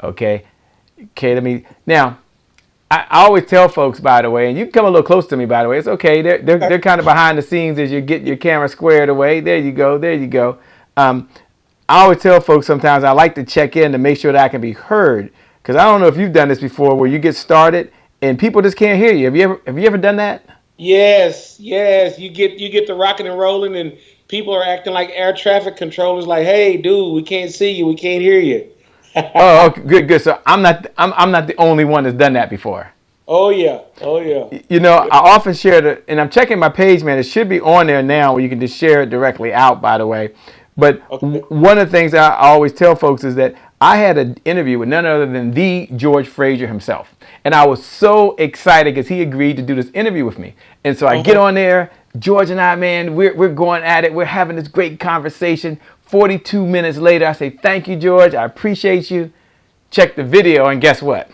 Okay. Okay, now, I always tell folks, by the way, and you can come a little close to me, by the way. It's okay. They're kind of behind the scenes as you get your camera squared away. There you go. There you go. I always tell folks sometimes I like to check in to make sure that I can be heard. Because I don't know if you've done this before where you get started and people just can't hear you. Have you ever done that? Yes, yes. You get the rocking and rolling, and people are acting like air traffic controllers. Like, hey, dude, we can't see you, we can't hear you. Oh, okay, good, good. So I'm not the only one that's done that before. Oh yeah, oh yeah. I often share and I'm checking my page, man. It should be on there now where you can just share it directly out, by the way. But Okay. one of the things I always tell folks is that I had an interview with none other than the George Frazier himself. And I was so excited because he agreed to do this interview with me. And so I get Uh-huh. on there, George and I, man, we're going at it. We're having this great conversation. 42 minutes later, I say, thank you, George. I appreciate you. Check the video, and guess what?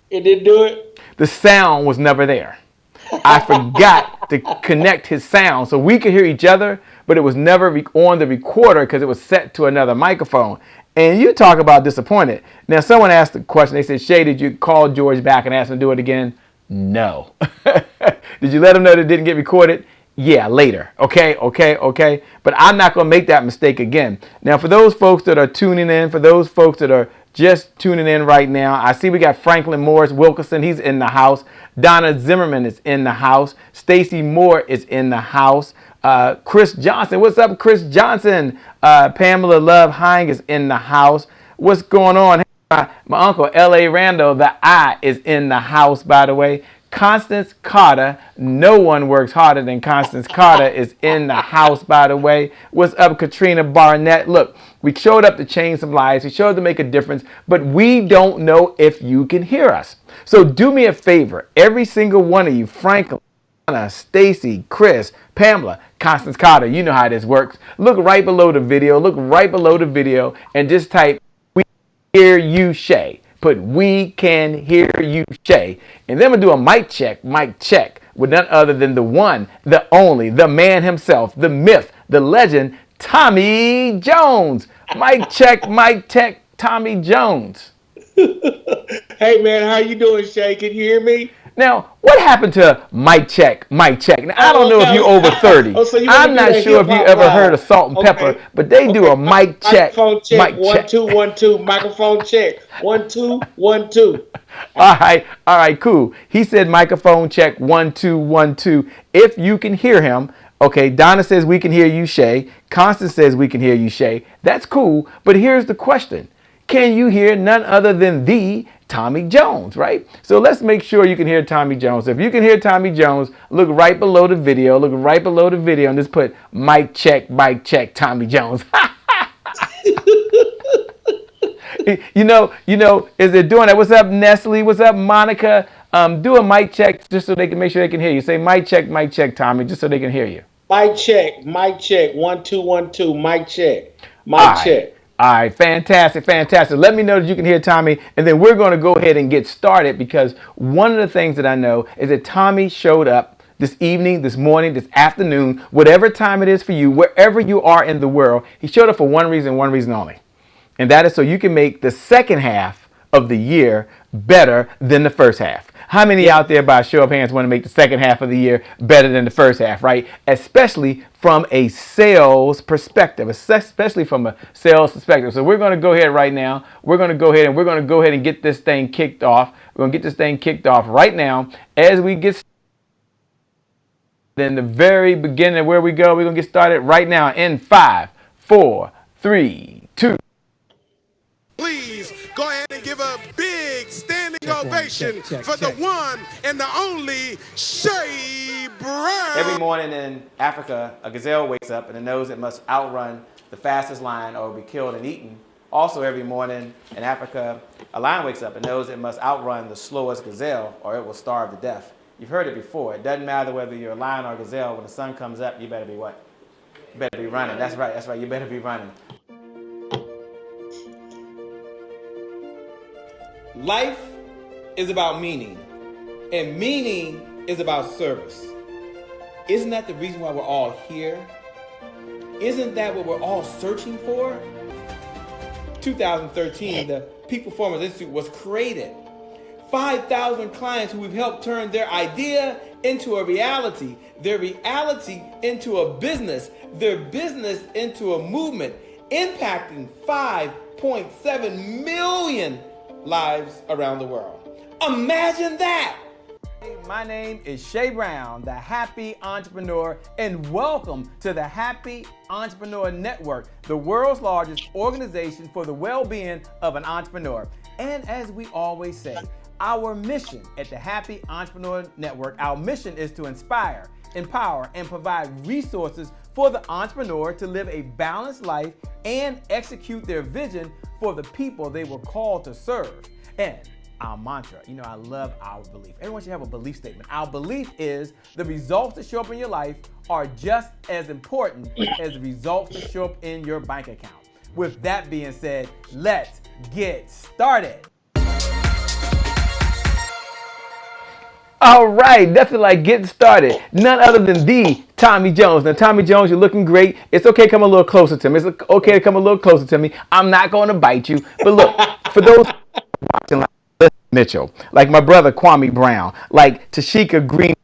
It didn't do it. The sound was never there. I forgot to connect his sound so we could hear each other, but it was never on the recorder because it was set to another microphone. And you talk about disappointed. Now, someone asked the question. They said, Shay, did you call George back and ask him to do it again? No. Did you let him know that it didn't get recorded? Yeah, later. Okay, okay, okay. But I'm not going to make that mistake again. Now, for those folks that are tuning in, for those folks that are just tuning in right now, I see we got Franklin Morris Wilkerson. He's in the house. Donna Zimmerman is in the house. Stacy Moore is in the house. Chris Johnson. What's up, Chris Johnson? Pamela Love Hine is in the house. What's going on? My uncle, L.A. Randall, the I is in the house, by the way. Constance Carter, no one works harder than Constance Carter, is in the house, by the way. What's up, Katrina Barnett? Look, we showed up to change some lives. We showed up to make a difference, but we don't know if you can hear us. So do me a favor, every single one of you, Franklin, Anna, Stacy, Chris, Pamela, Constance Carter, you know how this works. Look right below the video. Look right below the video and just type, "We hear you, Shay." Put "We can hear you, Shay." And then we'll do a mic check with none other than the one, the only, the man himself, the myth, the legend, Tommy Jones. Mic check, Tommy Jones. Hey man, how you doing, Shay? Can you hear me? Now, what happened to mic check, mic check? Now, I don't know if Okay. you're over 30. Oh, so you want I'm to do not that sure if hip you hop ever heard ride? of Salt and Pepper, Okay. but they do a Okay. mic check, Microphone check. mic One check. two one two. Microphone check. 1 2 1 2. All right, cool. He said microphone check, 1 2 1 2. If you can hear him, okay, Donna says we can hear you, Shay. Constance says we can hear you, Shay. That's cool, but here's the question. Can you hear none other than the Tommy Jones, right? So let's make sure you can hear Tommy Jones. If you can hear Tommy Jones, look right below the video. Look right below the video and just put mic check, Tommy Jones. Is they're doing that. What's up, Nestle? What's up, Monica? Do a mic check just so they can make sure they can hear you. Say mic check, Tommy, just so they can hear you. Mic check. Mic check. 1 2 1 2. Mic check. All Mic right. check. All right, fantastic. Let me know that you can hear Tommy, and then we're going to go ahead and get started because one of the things that I know is that Tommy showed up this evening, this morning, this afternoon, whatever time it is for you, wherever you are in the world. He showed up for one reason only, and that is so you can make the second half of the year better than the first half. How many out there, by a show of hands, want to make the second half of the year better than the first half, right? Especially from a sales perspective, especially from a sales perspective. So we're going to go ahead right now. We're going to go ahead and get this thing kicked off. We're going to get this thing kicked off right now. As we get then the very beginning of where we go, we're going to get started right now in 5, 4, 3, 2. Please go ahead and give a big standing ovation for the one and the only Shay Brown. Every morning in Africa, a gazelle wakes up and it knows it must outrun the fastest lion or it will be killed and eaten. Also, every morning in Africa, a lion wakes up and knows it must outrun the slowest gazelle or it will starve to death. You've heard it before. It doesn't matter whether you're a lion or a gazelle. When the sun comes up, you better be what? You better be running. That's right. You better be running. Life is about meaning, and meaning is about service. Isn't that the reason why we're all here? Isn't that what we're all searching for? 2013, the Peak Performance Institute was created. 5,000 clients who we've helped turn their idea into a reality, their reality into a business, their business into a movement, impacting 5.7 million lives around the world. Imagine that! My name is Shay Brown, the Happy Entrepreneur, and welcome to the Happy Entrepreneur Network, the world's largest organization for the well-being of an entrepreneur. And as we always say, our mission at the Happy Entrepreneur Network, our mission is to inspire, empower, and provide resources for the entrepreneur to live a balanced life and execute their vision for the people they were called to serve. And our mantra, I love our belief. Everyone should have a belief statement. Our belief is the results that show up in your life are just as important as the results that show up in your bank account. With that being said, let's get started. All right, nothing like getting started. None other than the Tommy Jones. Now, Tommy Jones, you're looking great. It's okay to come a little closer to me. It's okay to come a little closer to me. I'm not going to bite you. But look, for those watching, like Mitchell, like my brother Kwame Brown, like Tashika Green,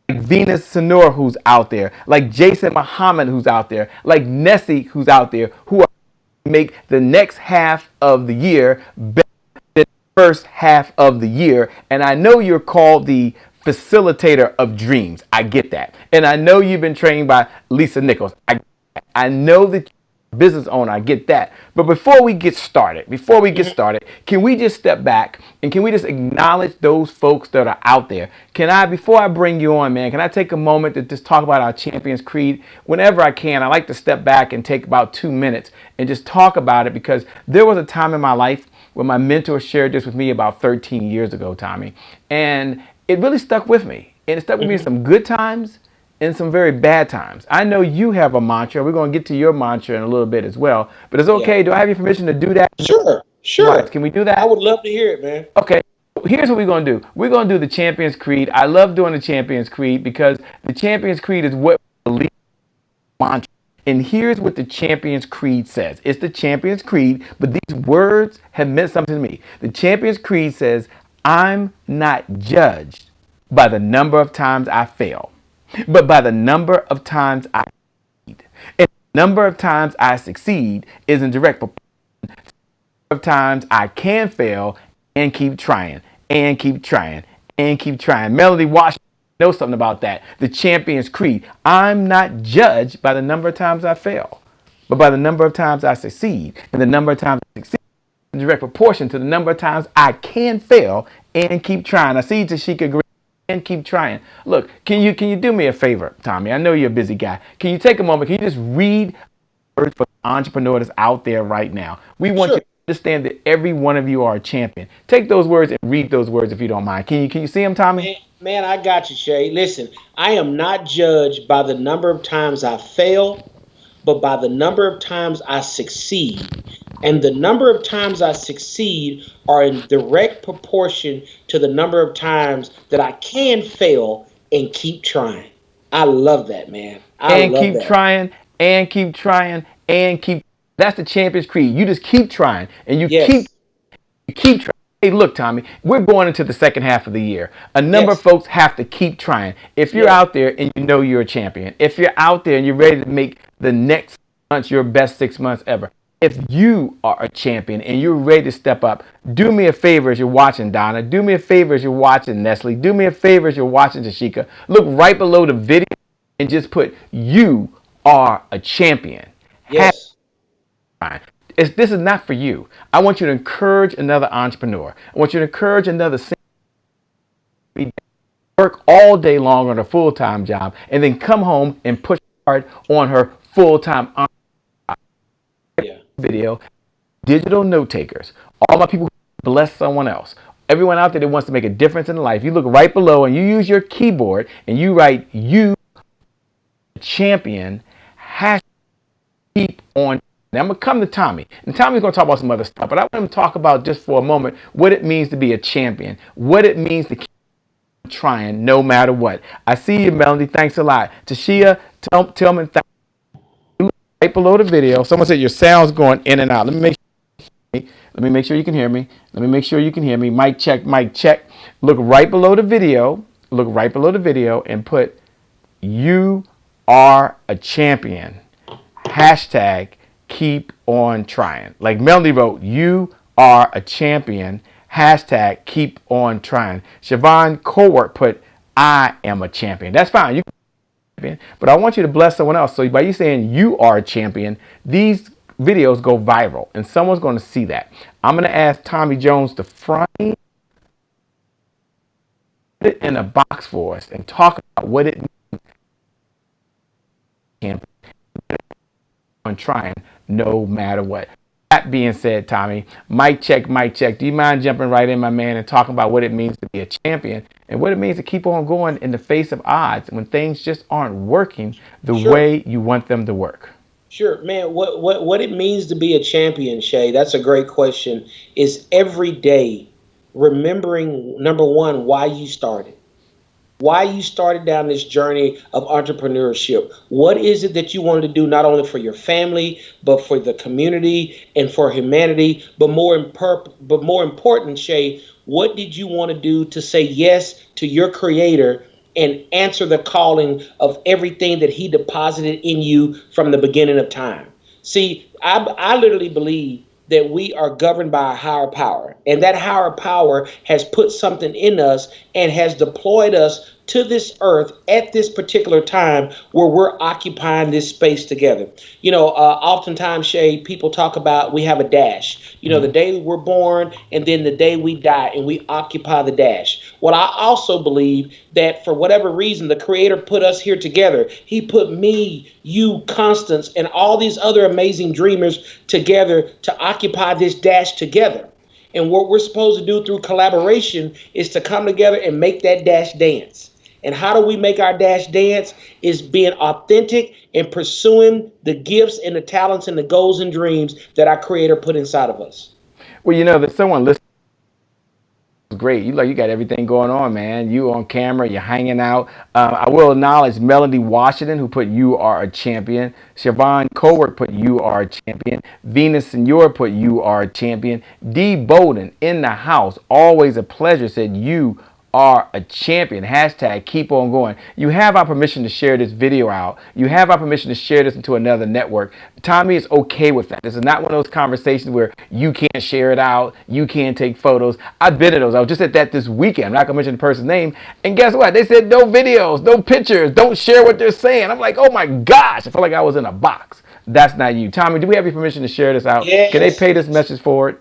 like Venus Sonora who's out there, like Jason Muhammad who's out there, like Nessie who's out there, who are make the next half of the year better than the first half of the year. And I know you're called the Facilitator of Dreams. I get that. And I know you've been trained by Lisa Nichols. I know that you're a business owner. I get that. But before we get started, can we just step back and can we just acknowledge those folks that are out there? Before I bring you on, man, can I take a moment to just talk about our Champions Creed? Whenever I can, I like to step back and take about 2 minutes and just talk about it, because there was a time in my life when my mentor shared this with me about 13 years ago, Tommy, and it really stuck with me. And it stuck with me in some good times and some very bad times. I know you have a mantra. We're going to get to your mantra in a little bit as well. But it's okay. Yeah. Do I have your permission to do that? Sure. Right. Can we do that? I would love to hear it, man. Okay. Here's what we're going to do. We're going to do the Champions Creed. I love doing the Champions Creed because the Champions Creed is what we believe mantra. And here's what the Champions Creed says. It's the Champions Creed, but these words have meant something to me. The Champions Creed says, I'm not judged by the number of times I fail, but by the number of times I succeed. And the number of times I succeed is in direct proportion to the number of times I can fail and keep trying, and keep trying, and keep trying. Melody Washington knows something about that. The Champions Creed. I'm not judged by the number of times I fail, but by the number of times I succeed. And the number of times I succeed in direct proportion to the number of times I can fail and keep trying. I see Tashika Green. And keep trying. Look, can you do me a favor, Tommy? I know you're a busy guy. Can you take a moment? Can you just read words for the entrepreneur that's out there right now? We want you to understand that every one of you are a champion. Take those words and read those words if you don't mind. Can you see them, Tommy? Man, I got you, Shay. Listen, I am not judged by the number of times I fail, but by the number of times I succeed. And the number of times I succeed are in direct proportion to the number of times that I can fail and keep trying. I love that, man. Keep trying, and keep trying, and keep. That's the Champions Creed. You just keep trying, and you keep trying. Hey, look, Tommy, we're going into the second half of the year. A number of folks have to keep trying. If you're out there and you know you're a champion, if you're out there and you're ready to make the next months your best 6 months ever, if you are a champion and you're ready to step up, do me a favor as you're watching Donna. Do me a favor as you're watching Nestle. Do me a favor as you're watching Tashika. Look right below the video and just put, you are a champion. Yes. This is not for you. I want you to encourage another entrepreneur. I want you to encourage another work all day long on a full-time job and then come home and push hard on her full-time video. Digital note takers, all my people who bless someone else, everyone out there that wants to make a difference in life, you look right below and you use your keyboard and you write, you champion, keep on. Now I'm going to come to Tommy, and Tommy's going to talk about some other stuff, but I want him to talk about just for a moment what it means to be a champion, what it means to keep trying no matter what. I see you, Melody. Thanks a lot. Tashia, Tillman, right below the video. Someone said your sound's going in and out. Let me make sure Let me make sure you can hear me. Let me make sure you can hear me. Mic check, mic check. Look right below the video. Look right below the video and put "You are a champion." Hashtag keep on trying. Like Melody wrote, "You are a champion." Hashtag keep on trying. Siobhan Cowart put, "I am a champion." That's fine. You can, but I want you to bless someone else. So by you saying you are a champion, these videos go viral and someone's going to see that. I'm going to ask Tommy Jones to frame it in a box for us and talk about what it means on trying no matter what. That being said, Tommy, mic check, mic check. Do you mind jumping right in, my man, and talking about what it means to be a champion and what it means to keep on going in the face of odds when things just aren't working the way you want them to work? Sure, man. What it means to be a champion, Shay, that's a great question, is every day remembering, number one, why you started. Why you started down this journey of entrepreneurship. What is it that you wanted to do not only for your family, but for the community and for humanity? But more important, Shay, what did you want to do to say yes to your creator and answer the calling of everything that he deposited in you from the beginning of time? See, I literally believe that we are governed by a higher power, and that higher power has put something in us and has deployed us to this earth at this particular time where we're occupying this space together. Oftentimes, Shay, people talk about we have a dash, the day we're born and then the day we die, and we occupy the dash. Well, I also believe that for whatever reason, the creator put us here together. He put me, you, Constance, and all these other amazing dreamers together to occupy this dash together. And what we're supposed to do through collaboration is to come together and make that dash dance. And how do we make our dash dance? Is being authentic and pursuing the gifts and the talents and the goals and dreams that our creator put inside of us. Well, there's someone listening. Great. You got everything going on, man. You on camera, you're hanging out. I will acknowledge Melody Washington, who put "You are a champion." Siobhan Cowart put "You are a champion." Venus Senor put "You are a champion." D. Bowden in the house, always a pleasure, said "You are a champion." Hashtag keep on going. You have our permission to share this video out. You have our permission to share this into another network. Tommy is okay with that. This is not one of those conversations where you can't share it out, you can't take photos. I've been at those. I was just at that this weekend. I'm not going to mention the person's name. And guess what? They said no videos, no pictures, don't share what they're saying. I'm like, oh my gosh, I felt like I was in a box. That's not you. Tommy, do we have your permission to share this out? Yes. Can they pay this message forward?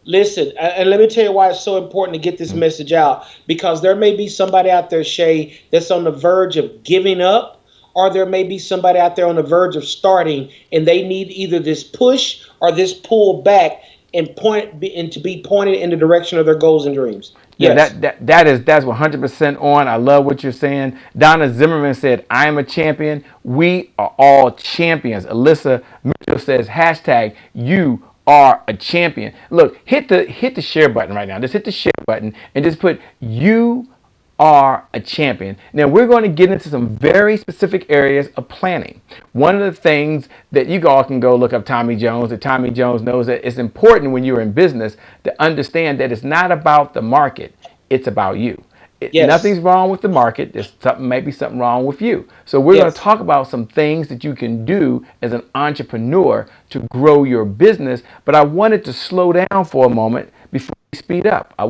Listen, and let me tell you why it's so important to get this message out, because there may be somebody out there, Shay, that's on the verge of giving up, or there may be somebody out there on the verge of starting, and they need either this push or this pull back and to be pointed in the direction of their goals and dreams. Yes. Yeah, that's 100% on. I love what you're saying. Donna Zimmerman said, "I am a champion. We are all champions." Alyssa Mitchell says, hashtag you are a champion. Look, hit the share button right now. Just hit the share button and just put "You are a champion." Now we're going to get into some very specific areas of planning. One of the things that you all can go look up Tommy Jones, that Tommy Jones knows that it's important when you're in business to understand that it's not about the market, it's about you. Yes. Nothing's wrong with the market. There's maybe something wrong with you. So we're going to talk about some things that you can do as an entrepreneur to grow your business. But I wanted to slow down for a moment before we speed up. I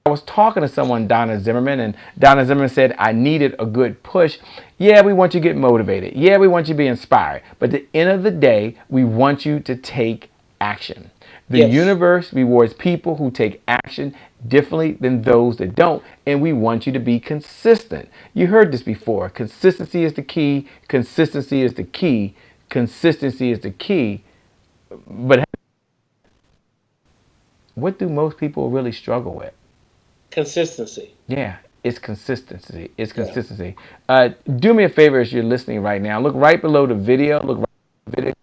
was talking to someone, Donna Zimmerman, and Donna Zimmerman said, "I needed a good push." Yeah, we want you to get motivated. Yeah, we want you to be inspired. But at the end of the day, we want you to take action. The universe rewards people who take action differently than those that don't, and we want you to be consistent. You heard this before. Consistency is the key. Consistency is the key. Consistency is the key. But what do most people really struggle with? Consistency. Yeah, it's consistency. It's consistency. Do me a favor as you're listening right now. Look right below the video. Look right below the video.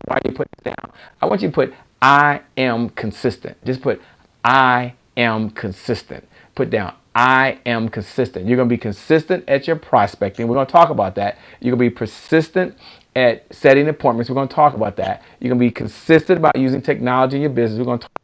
Why you put this down? I want you to put "I am consistent." Just put "I am consistent." Put down "I am consistent." You're going to be consistent at your prospecting. We're going to talk about that. You're going to be persistent at setting appointments. We're going to talk about that. You're going to be consistent about using technology in your business. We're going to talk,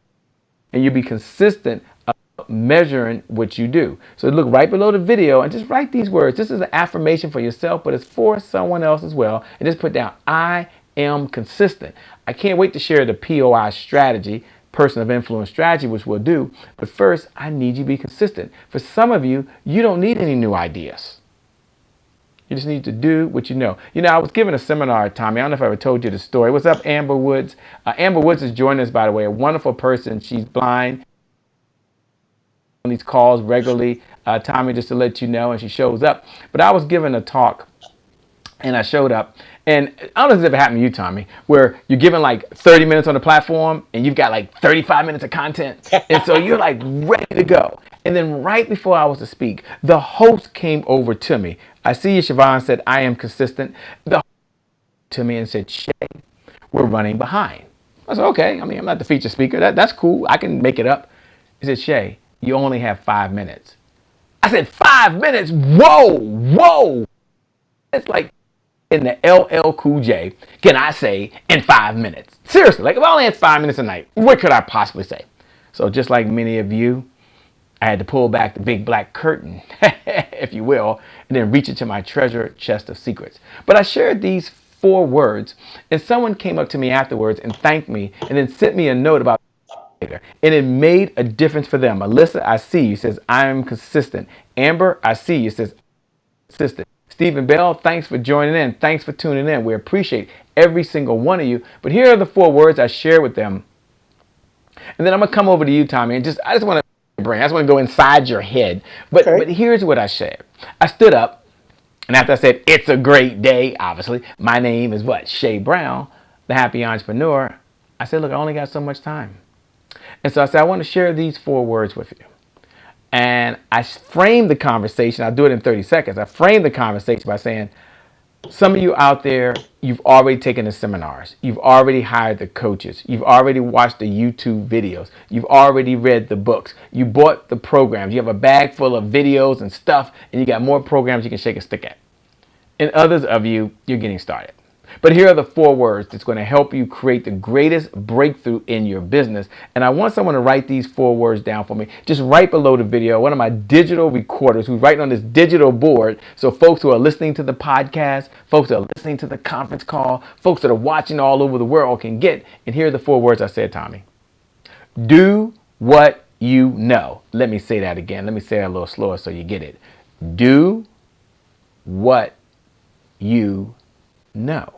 and you'll be consistent about measuring what you do. So look right below the video and just write these words. This is an affirmation for yourself, but it's for someone else as well. And just put down, I am consistent. I can't wait to share the POI strategy, person of influence strategy, which we'll do. But first, I need you to be consistent. For some of you, you don't need any new ideas. You just need to do what you know. You know, I was giving a seminar, Tommy. I don't know if I ever told you the story. What's up, Amber Woods? Amber Woods is joining us, by the way. A wonderful person. She's blind. On these calls regularly, Tommy, just to let you know, and she shows up. But I was giving a talk, and I showed up. And I don't know if it's ever happened to you, Tommy, where you're given like 30 minutes on the platform, and you've got like 35 minutes of content. And so you're like ready to go. And then right before I was to speak, the host came over to me. I see you, Siobhan said, I am consistent. The host to me and said, Shay, we're running behind. I said, okay. I mean, I'm not the feature speaker. That's cool. I can make it up. He said, Shay, you only have 5 minutes. I said, 5 minutes? Whoa. It's like in the LL Cool J, can I say in 5 minutes? Seriously, like if I only had 5 minutes a night, what could I possibly say? So just like many of you, I had to pull back the big black curtain, if you will, and then reach into my treasure chest of secrets. But I shared these 4 words, and someone came up to me afterwards and thanked me, and then sent me a note about it. And it made a difference for them. Alyssa, I see you, says, I am consistent. Amber, I see you, says, consistent. Stephen Bell, thanks for joining in. Thanks for tuning in. We appreciate every single one of you. But here are the 4 words I shared with them. And then I'm going to come over to you, Tommy, and I just want to brain. I just want to go inside your head. But here's what I said. I stood up, and after I said, it's a great day, obviously, my name is what? Shay Brown, the happy entrepreneur. I said, look, I only got so much time. And so I said, I want to share these 4 words with you. And I framed the conversation. I'll do it in 30 seconds. I framed the conversation by saying, some of you out there, you've already taken the seminars. You've already hired the coaches. You've already watched the YouTube videos. You've already read the books. You bought the programs. You have a bag full of videos and stuff, and you got more programs you can shake a stick at. And others of you, you're getting started. But here are the 4 words that's going to help you create the greatest breakthrough in your business. And I want someone to write these 4 words down for me. Just right below the video, one of my digital recorders who's writing on this digital board. So folks who are listening to the podcast, folks that are listening to the conference call, folks that are watching all over the world can get. And here are the 4 words I said, Tommy. Do what you know. Let me say that again. Let me say that a little slower so you get it. Do what you know.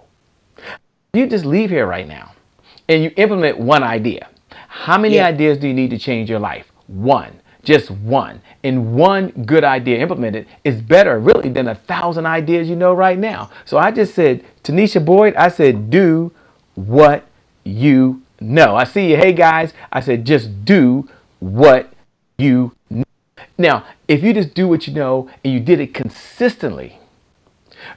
You just leave here right now and you implement one idea. How many ideas do you need to change your life? 1, just 1. And 1 good idea implemented is better really than 1,000 ideas you know right now. So I just said, Tanisha Boyd, I said, do what you know. I see you. Hey guys, I said, just do what you know. Now, if you just do what you know and you did it consistently,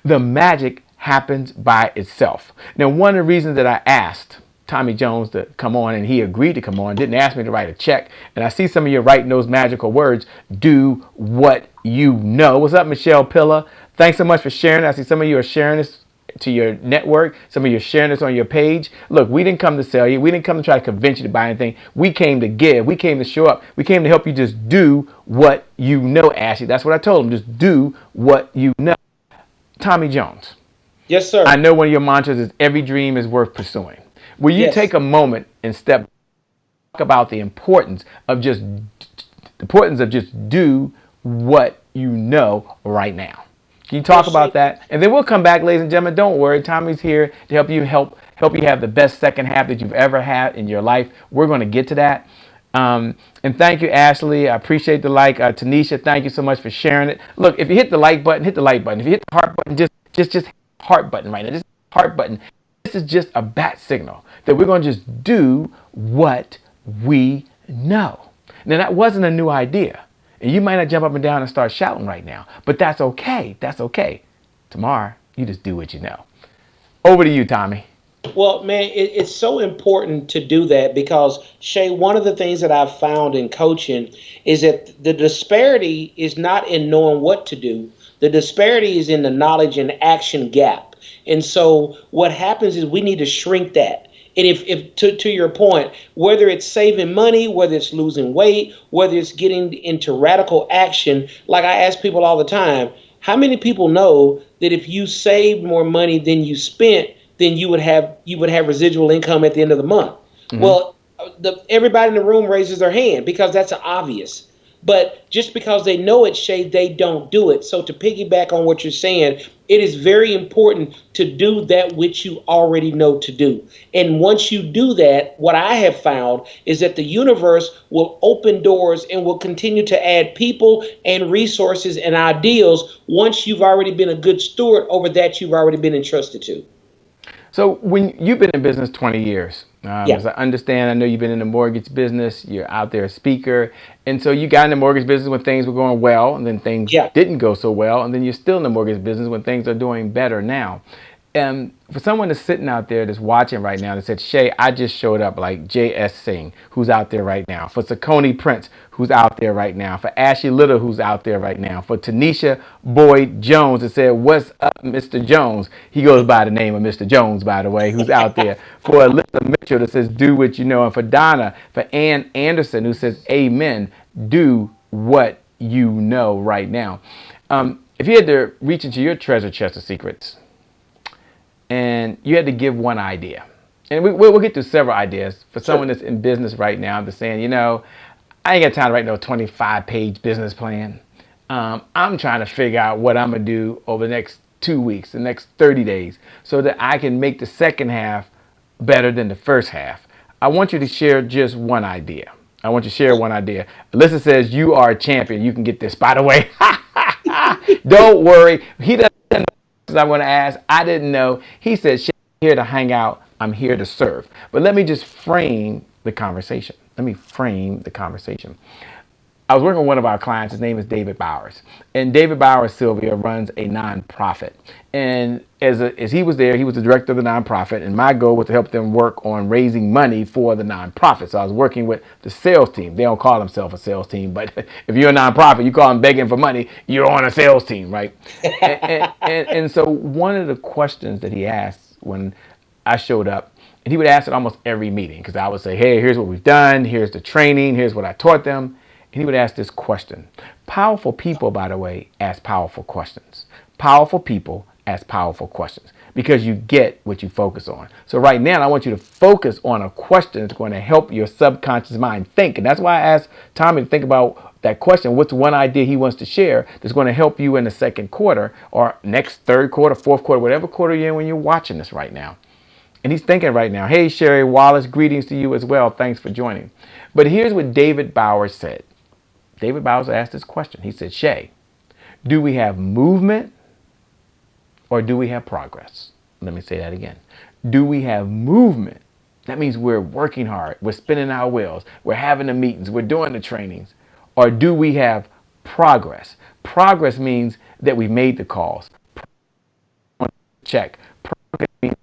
the magic happens by itself. Now, one of the reasons that I asked Tommy Jones to come on and he agreed to come on, didn't ask me to write a check. And I see some of you writing those magical words, do what you know. What's up, Michelle Pilla? Thanks so much for sharing. I see some of you are sharing this to your network. Some of you are sharing this on your page. Look, we didn't come to sell you. We didn't come to try to convince you to buy anything. We came to give. We came to show up. We came to help you just do what you know, Ashley. That's what I told him. Just do what you know. Tommy Jones. Yes, sir. I know one of your mantras is every dream is worth pursuing. Will you take a moment and talk about the importance of just do what you know right now? Can you talk about that? And then we'll come back, ladies and gentlemen. Don't worry, Tommy's here to help you have the best second half that you've ever had in your life. We're going to get to that. And thank you, Ashley. I appreciate the like. Tanisha, thank you so much for sharing it. Look, if you hit the like button, hit the like button. If you hit the heart button, just heart button right now. Just heart button. This is just a bat signal that we're going to just do what we know. Now, that wasn't a new idea. And you might not jump up and down and start shouting right now. But that's okay. That's okay. Tomorrow, you just do what you know. Over to you, Tommy. Well, man, it's so important to do that because, Shay, one of the things that I've found in coaching is that the disparity is not in knowing what to do. The disparity is in the knowledge and action gap. And so what happens is we need to shrink that. And if to your point, whether it's saving money, whether it's losing weight, whether it's getting into radical action, like I ask people all the time, how many people know that if you saved more money than you spent, then you would have residual income at the end of the month? Mm-hmm. Well, everybody in the room raises their hand because that's obvious. But just because they know it, Shay, they don't do it. So to piggyback on what you're saying, it is very important to do that which you already know to do. And once you do that, what I have found is that the universe will open doors and will continue to add people and resources and ideals once you've already been a good steward over that you've already been entrusted to. So when you've been in business 20 years, Yeah. as I understand, I know you've been in the mortgage business, you're out there a speaker. And so you got in the mortgage business when things were going well, and then things didn't go so well. And then you're still in the mortgage business when things are doing better now. And for someone that's sitting out there that's watching right now that said, Shay, I just showed up, like J.S. Singh, who's out there right now, for Sakoni Prince, who's out there right now, for Ashley Little, who's out there right now, for Tanisha Boyd Jones that said, what's up, Mr. Jones? He goes by the name of Mr. Jones, by the way, who's out there. For Alyssa Mitchell that says, do what you know. And for Donna, for Ann Anderson, who says, amen, do what you know right now. If you had to reach into your treasure chest of secrets, and you had to give one idea, and we'll get to several ideas for someone that's in business right now that's saying, you know, I ain't got time to write no 25-page business plan. I'm trying to figure out what I'm going to do over the next 2 weeks, the next 30 days, so that I can make the second half better than the first half. I want you to share just one idea. I want you to share one idea. Alyssa says, you are a champion. You can get this, by the way. Don't worry. He doesn't know what I'm going to ask. I didn't know. He said, I'm here to hang out. I'm here to serve. But let me just frame the conversation. Let me frame the conversation. I was working with one of our clients. His name is David Bowers. And David Bowers, Sylvia, runs a nonprofit. And as he was there, he was the director of the nonprofit. And my goal was to help them work on raising money for the nonprofit. So I was working with the sales team. They don't call themselves a sales team. But if you're a nonprofit, you call them begging for money, you're on a sales team, right? and so one of the questions that he asked when I showed up, and he would ask at almost every meeting, because I would say, hey, here's what we've done. Here's the training. Here's what I taught them. And he would ask this question. Powerful people, by the way, ask powerful questions. Powerful people ask powerful questions because you get what you focus on. So right now, I want you to focus on a question that's going to help your subconscious mind think. And that's why I asked Tommy to think about that question. What's one idea he wants to share that's going to help you in the second quarter or next third quarter, fourth quarter, whatever quarter you're in when you're watching this right now. And he's thinking right now, hey, Sherry Wallace, greetings to you as well. Thanks for joining. But here's what David Bowers said. David Bowers asked this question. He said, Shay, do we have movement or do we have progress? Let me say that again. Do we have movement? That means we're working hard. We're spinning our wheels. We're having the meetings. We're doing the trainings. Or do we have progress? Progress means that we made the calls. Check. Progress means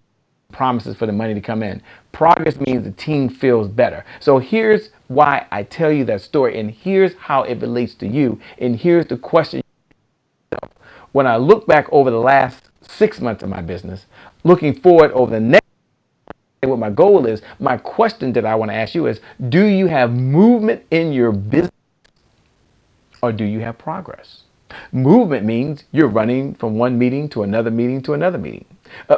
promises for the money to come in. Progress means the team feels better. So here's why I tell you that story, and here's how it relates to you, and here's the question. When I look back over the last 6 months of my business, looking forward over the next, what my goal is, my question that I want to ask you is, do you have movement in your business or do you have progress? Movement means you're running from one meeting to another meeting to another meeting.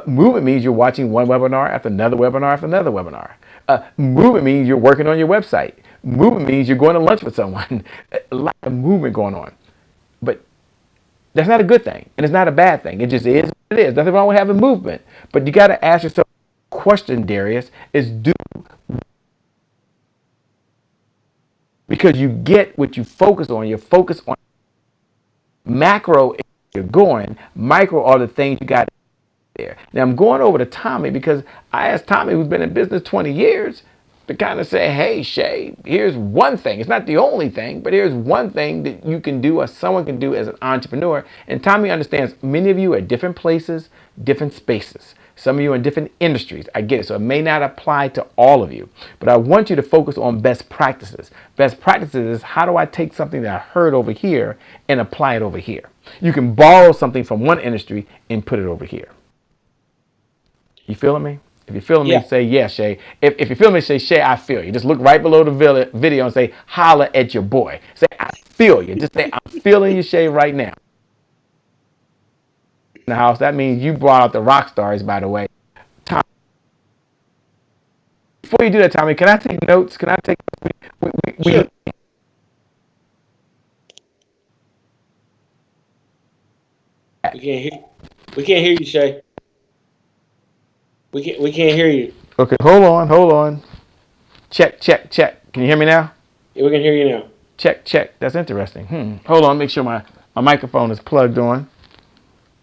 Movement means you're watching one webinar after another webinar after another webinar. Movement means you're working on your website. Movement means you're going to lunch with someone. A lot of movement going on. But that's not a good thing, and it's not a bad thing. It just is what it is. Nothing wrong with having movement. But you got to ask yourself the question, Darius, is because you get what you focus on. You focus on macro, you're going. Micro are the things you got there. Now I'm going over to Tommy because I asked Tommy, who's been in business 20 years, to kind of say, hey, Shay, here's one thing. It's not the only thing, but here's one thing that you can do or someone can do as an entrepreneur. And Tommy understands many of you are at different places, different spaces. Some of you are in different industries. I get it. So it may not apply to all of you, but I want you to focus on best practices. Best practices is how do I take something that I heard over here and apply it over here? You can borrow something from one industry and put it over here. You feeling me? If you're feeling me, Yeah. say yes, Shay. If you're feeling me, say Shay, I feel you. Just look right below the video and say holla at your boy. Say I feel you. Just say I'm feeling you, Shay, right now. In the house, that means you brought out the rock stars, by the way. Tom, before you do that, Tommy, can I take notes? Can I take? Sure. We can't hear. We can't hear you, Shay. We can't hear you. Okay, hold on. Check, check, check. Can you hear me now? Yeah, we can hear you now. Check, check. That's interesting. Hold on, make sure my microphone is plugged on.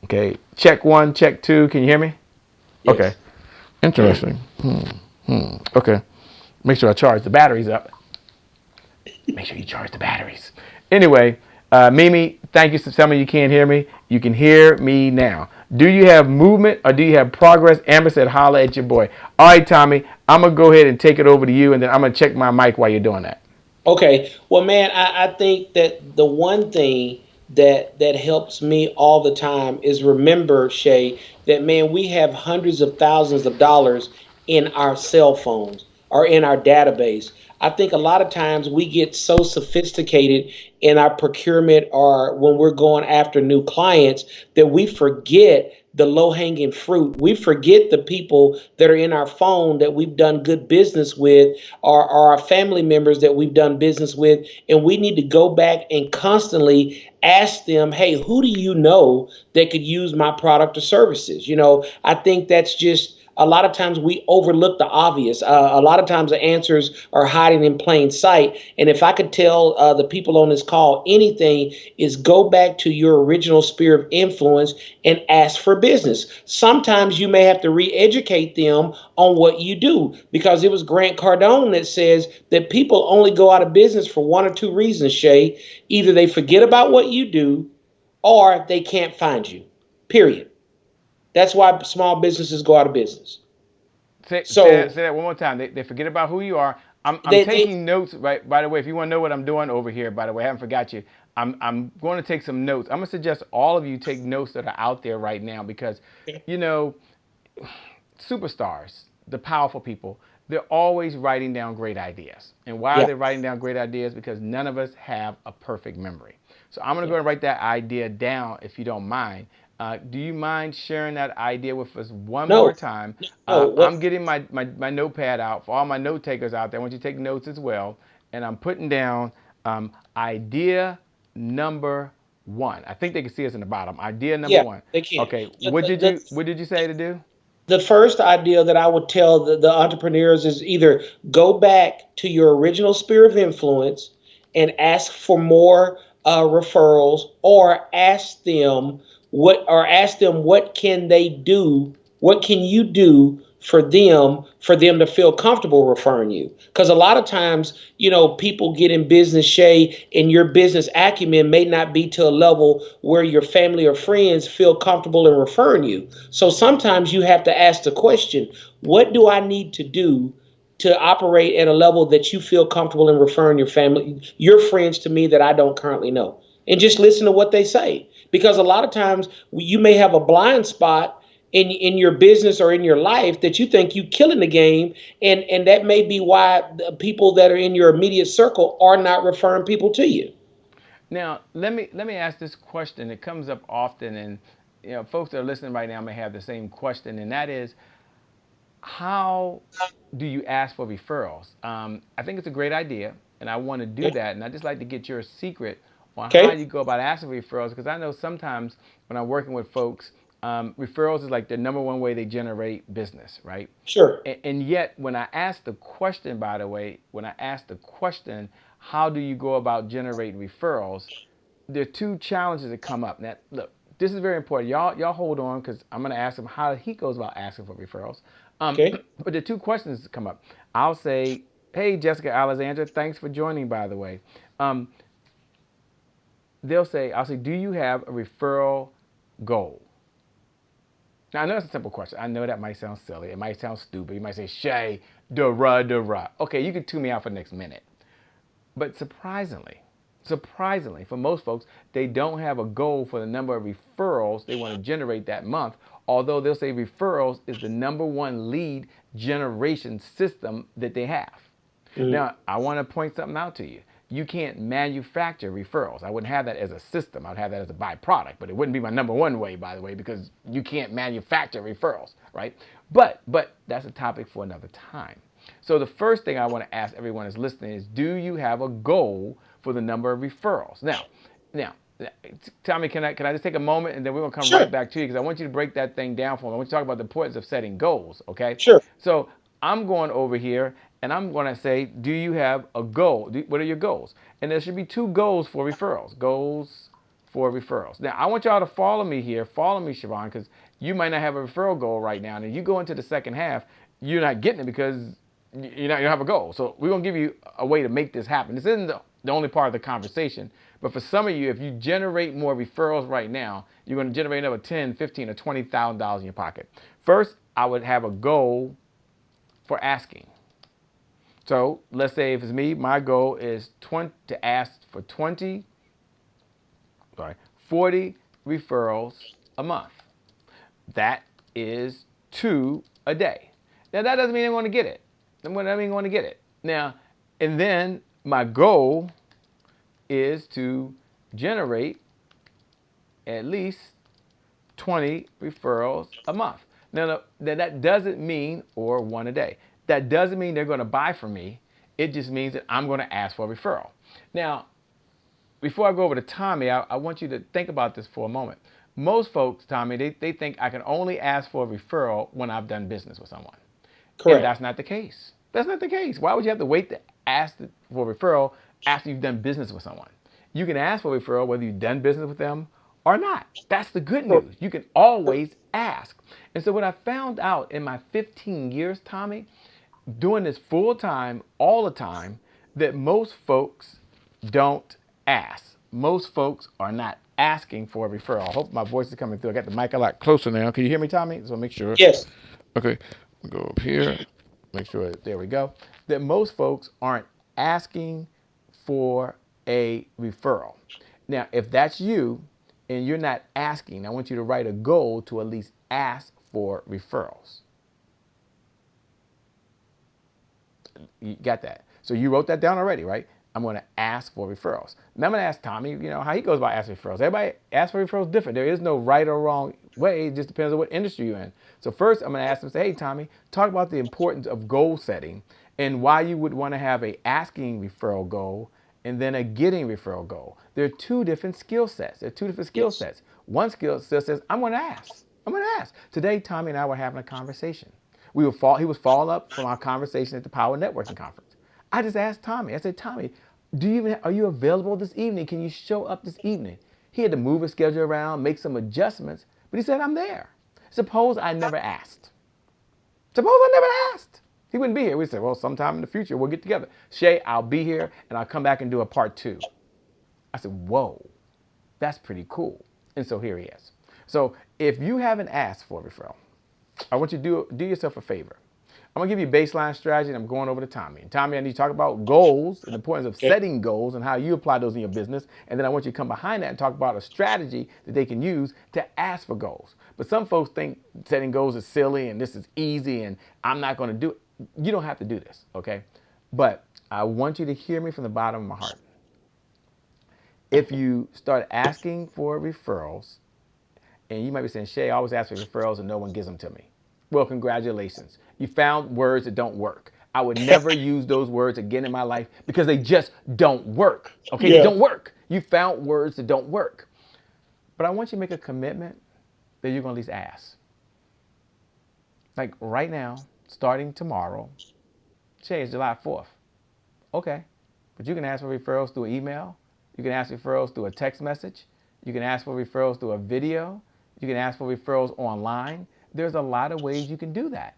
Okay, check one, check two. Can you hear me? Okay, Yes. interesting. Okay, make sure I charge the batteries up. Make sure you charge the batteries. Anyway, Mimi, thank you for telling me you can't hear me. You can hear me now. Do you have movement or do you have progress? Amber said, holla at your boy. All right, Tommy, I'm going to go ahead and take it over to you, and then I'm going to check my mic while you're doing that. Okay. Well, man, I think that the one thing that helps me all the time is remember, Shay, that man, we have hundreds of thousands of dollars in our cell phones or in our database. I think a lot of times we get so sophisticated in our procurement or when we're going after new clients that we forget the low hanging fruit. We forget the people that are in our phone that we've done good business with or our family members that we've done business with. And we need to go back and constantly ask them, hey, who do you know that could use my product or services? I think that's just a lot of times we overlook the obvious. A lot of times the answers are hiding in plain sight. And if I could tell the people on this call anything, is go back to your original sphere of influence and ask for business. Sometimes you may have to re-educate them on what you do, because it was Grant Cardone that says that people only go out of business for one or two reasons, Shay. Either they forget about what you do or they can't find you, period. That's why small businesses go out of business. Say So that one more time. They forget about who you are. I'm they taking notes, right? By the way, if you want to know what I'm doing over here, by the way, I haven't forgot you. I'm going to take some notes. I'm going to suggest all of you take notes that are out there right now because, you know, superstars, the powerful people, they're always writing down great ideas. And why are yeah. they writing down great ideas? Because none of us have a perfect memory. So I'm going to go and write that idea down if you don't mind. Do you mind sharing that idea with us one more No, time? no, I'm what getting my notepad out for all my note takers out there. I want you to take notes as well. And I'm putting down idea number one. I think they can see us in the bottom. Idea number yeah, one. they can. Okay, The, what did you say to do? the first idea that I would tell the entrepreneurs is either go back to your original sphere of influence and ask for more referrals, or ask them what can they do, what can you do for them to feel comfortable referring you. Because a lot of times, people get in business, Shay, and your business acumen may not be to a level where your family or friends feel comfortable in referring you. So sometimes you have to ask the question, what do I need to do to operate at a level that you feel comfortable in referring your friends to me that I don't currently know? And just listen to what they say. Because a lot of times you may have a blind spot in your business or in your life that you think you killing the game, and that may be why the people that are in your immediate circle are not referring people to you. Now, let me ask this question. It comes up often, and folks that are listening right now may have the same question, and that is, how do you ask for referrals? I think it's a great idea, and I want to do Okay. that. And I just like to get your secret on how Okay. you go about asking for referrals, because I know sometimes when I'm working with folks, referrals is like the number one way they generate business, right? Sure. And yet, when I ask the question, by the way, when I ask the question, how do you go about generating referrals? There are two challenges that come up. Now, look, this is very important. Y'all hold on, because I'm going to ask him how he goes about asking for referrals. Okay. But the two questions that come up. I'll say, hey, Jessica Alexandra, thanks for joining, by the way. Um, I'll say, do you have a referral goal? Now, I know it's a simple question. I know that might sound silly. It might sound stupid. You might say, Shay, da-rah. Okay, you can tune me out for the next minute. But surprisingly, for most folks, they don't have a goal for the number of referrals they want to generate that month, although they'll say referrals is the number one lead generation system that they have. Now, I want to point something out to you. You can't manufacture referrals. I wouldn't have that as a system. I'd have that as a byproduct, but it wouldn't be my number one way, by the way, because you can't manufacture referrals, right? But that's a topic for another time. So the first thing I want to ask everyone who's listening is, do you have a goal for the number of referrals? Now, Tommy, can I just take a moment, and then we're going to come right back to you, because I want you to break that thing down for me. I want you to talk about the importance of setting goals, okay? Sure. So I'm going over here, and I'm going to say, do you have a goal? What are your goals? And there should be 2 goals for referrals. Goals for referrals. Now, I want y'all to follow me here. Follow me, Siobhan, because you might not have a referral goal right now. And you go into the second half, you're not getting it because you don't have a goal. So we're going to give you a way to make this happen. This isn't the only part of the conversation. But for some of you, if you generate more referrals right now, you're going to generate another $10,000, $15,000, or $20,000 in your pocket. First, I would have a goal for asking. So let's say if it's me, my goal is to ask for 40 referrals a month. That is 2 a day. Now that doesn't mean I'm going to get it. Now, and then my goal is to generate at least 20 referrals a month. Now that doesn't mean, or 1 a day. That doesn't mean they're going to buy from me. It just means that I'm going to ask for a referral. Now, before I go over to Tommy, I want you to think about this for a moment. Most folks, Tommy, they think I can only ask for a referral when I've done business with someone. Correct. And that's not the case. That's not the case. Why would you have to wait to ask for a referral after you've done business with someone? You can ask for a referral whether you've done business with them or not. That's the good news. You can always ask. And so what I found out in my 15 years, Tommy, doing this full time, all the time, that most folks don't ask. Most folks are not asking for a referral. I hope my voice is coming through. I got the mic a lot closer now. Can you hear me, Tommy? So make sure. Yes. Okay. Go up here. Make sure. There we go. That most folks aren't asking for a referral. Now, if that's you and you're not asking, I want you to write a goal to at least ask for referrals. You got that? So you wrote that down already, right? I'm going to ask for referrals. Now I'm going to ask Tommy, how he goes about asking referrals. Everybody asks for referrals different. There is no right or wrong way. It just depends on what industry you're in. So first, I'm going to ask him, say, hey, Tommy, talk about the importance of goal setting and why you would want to have a asking referral goal and then a getting referral goal. There are 2 different skill sets. One skill set says, I'm going to ask. Today, Tommy and I were having a conversation. He was following up from our conversation at the Power Networking Conference. I just asked Tommy. I said, Tommy, are you available this evening? Can you show up this evening? He had to move his schedule around, make some adjustments, but he said, I'm there. Suppose I never asked. He wouldn't be here. We said, well, sometime in the future, we'll get together. Shay, I'll be here, and I'll come back and do a part 2. I said, whoa, that's pretty cool. And so here he is. So if you haven't asked for a referral, I want you to do yourself a favor. I'm going to give you a baseline strategy, and I'm going over to Tommy. And Tommy, I need to talk about goals and the importance of setting goals and how you apply those in your business. And then I want you to come behind that and talk about a strategy that they can use to ask for goals. But some folks think setting goals is silly and this is easy and I'm not going to do it. You don't have to do this, okay? But I want you to hear me from the bottom of my heart. If you start asking for referrals, and you might be saying, Shay, I always ask for referrals and no one gives them to me. Well, congratulations. You found words that don't work. I would never use those words again in my life because they just don't work. Okay, They don't work. You found words that don't work. But I want you to make a commitment that you're going to at least ask. Like right now, starting tomorrow, Shay, it's July 4th. Okay, but you can ask for referrals through email. You can ask for referrals through a text message. You can ask for referrals through a video. You can ask for referrals online. There's a lot of ways you can do that,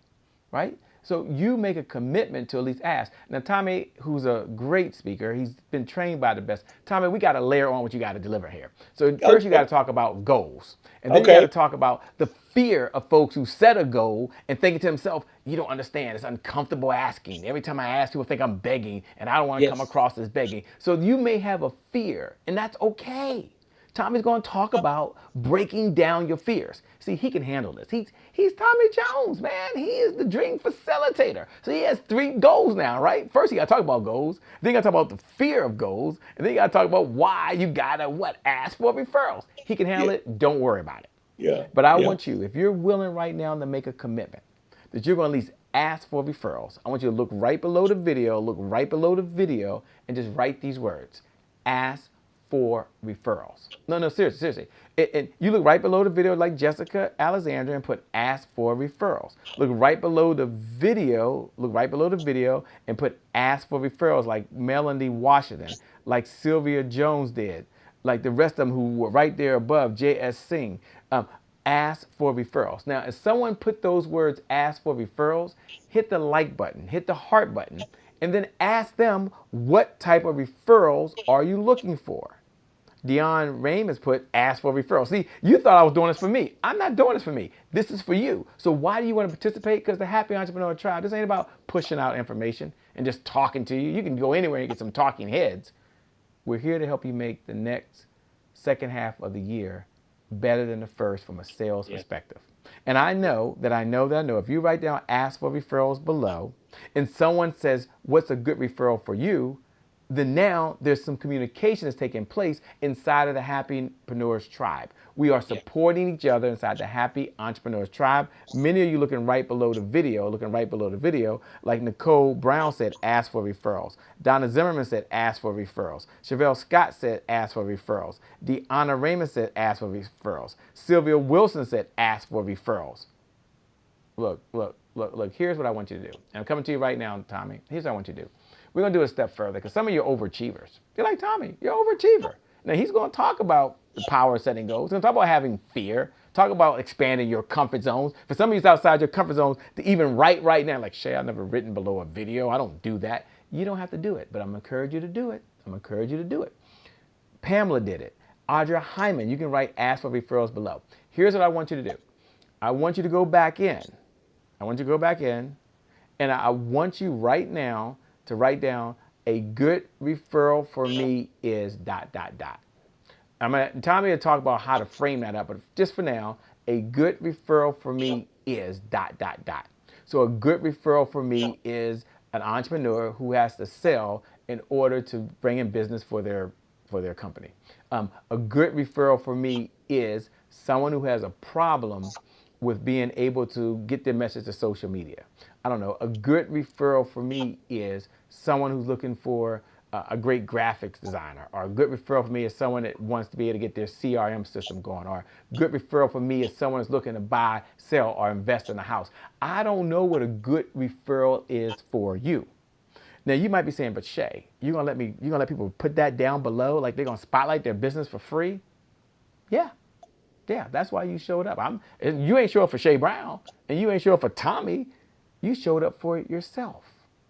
right? So you make a commitment to at least ask. Now, Tommy, who's a great speaker, he's been trained by the best. Tommy, we got to layer on what you got to deliver here. So first you got to talk about goals. And then you got to talk about the fear of folks who set a goal and thinking to themselves, you don't understand, it's uncomfortable asking. Every time I ask, people think I'm begging, and I don't want to come across as begging. So you may have a fear, and that's okay. Tommy's going to talk about breaking down your fears. See, he can handle this. He's Tommy Jones, man. He is the dream facilitator. So he has 3 goals now, right? First, you got to talk about goals. Then you got to talk about the fear of goals. And then you got to talk about why you got to ask for referrals. He can handle it. Don't worry about it. Yeah. But I want you, if you're willing right now to make a commitment that you're going to at least ask for referrals, I want you to look right below the video, and just write these words. Ask for referrals. No, seriously. And you look right below the video like Jessica Alexandra and put ask for referrals. Look right below the video and put ask for referrals like Melanie Washington, like Sylvia Jones did, like the rest of them who were right there above, J.S. Singh. Ask for referrals. Now, if someone put those words ask for referrals, hit the like button, hit the heart button, and then ask them what type of referrals are you looking for. Dion Raymond's put ask for referrals. See, you thought I was doing this for me. I'm not doing this for me. This is for you. So why do you want to participate? Because the Happy Entrepreneur Tribe, this ain't about pushing out information and just talking to you. You can go anywhere and get some talking heads. We're here to help you make the next second half of the year better than the first from a sales perspective. And I know if you write down ask for referrals below and someone says, what's a good referral for you? Then now there's some communication that's taking place inside of the Happy Entrepreneurs Tribe. We are supporting each other inside the Happy Entrepreneurs Tribe. Many of you looking right below the video, like Nicole Brown said, ask for referrals. Donna Zimmerman said, ask for referrals. Chevelle Scott said, ask for referrals. Deanna Raymond said, ask for referrals. Sylvia Wilson said, ask for referrals. Look, here's what I want you to do. And I'm coming to you right now, Tommy. Here's what I want you to do. We're going to do it a step further because some of you are overachievers. You're like, Tommy, you're an overachiever. Now, he's going to talk about the power of setting goals. He's going to talk about having fear, talk about expanding your comfort zones. For some of you outside your comfort zones to even write right now, like, Shay, I've never written below a video. I don't do that. You don't have to do it, but I'm going to encourage you to do it. Pamela did it. Audra Hyman, you can write ask for referrals below. Here's what I want you to do. I want you to go back in. And I want you right now to write down a good referral for me is ... Tommy will talk about how to frame that up, but just for now, a good referral for me is ... So a good referral for me is an entrepreneur who has to sell in order to bring in business for their company. A good referral for me is someone who has a problem with being able to get their message to social media. I don't know. A good referral for me is someone who's looking for a great graphics designer, or a good referral for me is someone that wants to be able to get their CRM system going, or a good referral for me is someone who's looking to buy, sell, or invest in a house. I don't know what a good referral is for you. Now you might be saying, but Shay, you're gonna let people put that down below, like they're gonna spotlight their business for free? Yeah, that's why you showed up. You ain't show up for Shay Brown, and you ain't show up for Tommy. You showed up for yourself.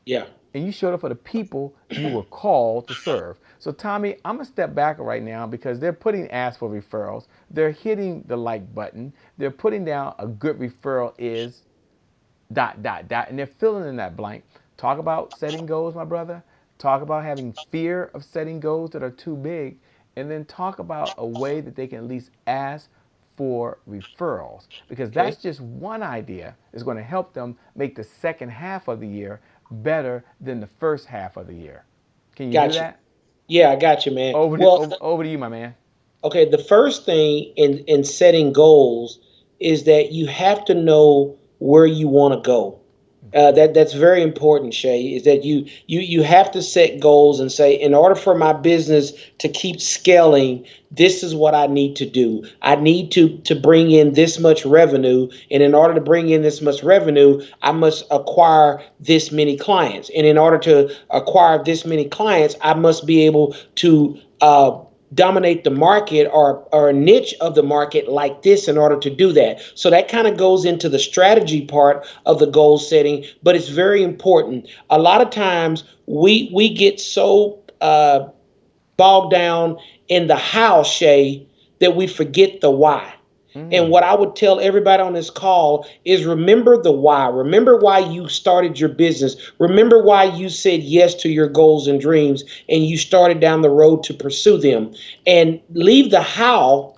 Yeah. And you showed up for the people you were called to serve. So Tommy, I'm gonna step back right now because they're putting ask for referrals. They're hitting the like button. They're putting down a good referral is ... and they're filling in that blank. Talk about setting goals, my brother. Talk about having fear of setting goals that are too big, and then talk about a way that they can at least ask for referrals, because that's just one idea that's going to help them make the second half of the year better than the first half of the year. Can you do that? Yeah, I got you, man. Over to you, my man. Okay, the first thing in setting goals is that you have to know where you want to go. That's very important, Shay, is that you have to set goals and say, in order for my business to keep scaling, this is what I need to do. I need to bring in this much revenue. And in order to bring in this much revenue, I must acquire this many clients. And in order to acquire this many clients, I must be able to dominate the market or a niche of the market like this in order to do that. So that kind of goes into the strategy part of the goal setting, but it's very important. A lot of times we get so bogged down in the how, Shay, that we forget the why. And what I would tell everybody on this call is remember the why. Remember why you started your business. Remember why you said yes to your goals and dreams and you started down the road to pursue them. And leave the how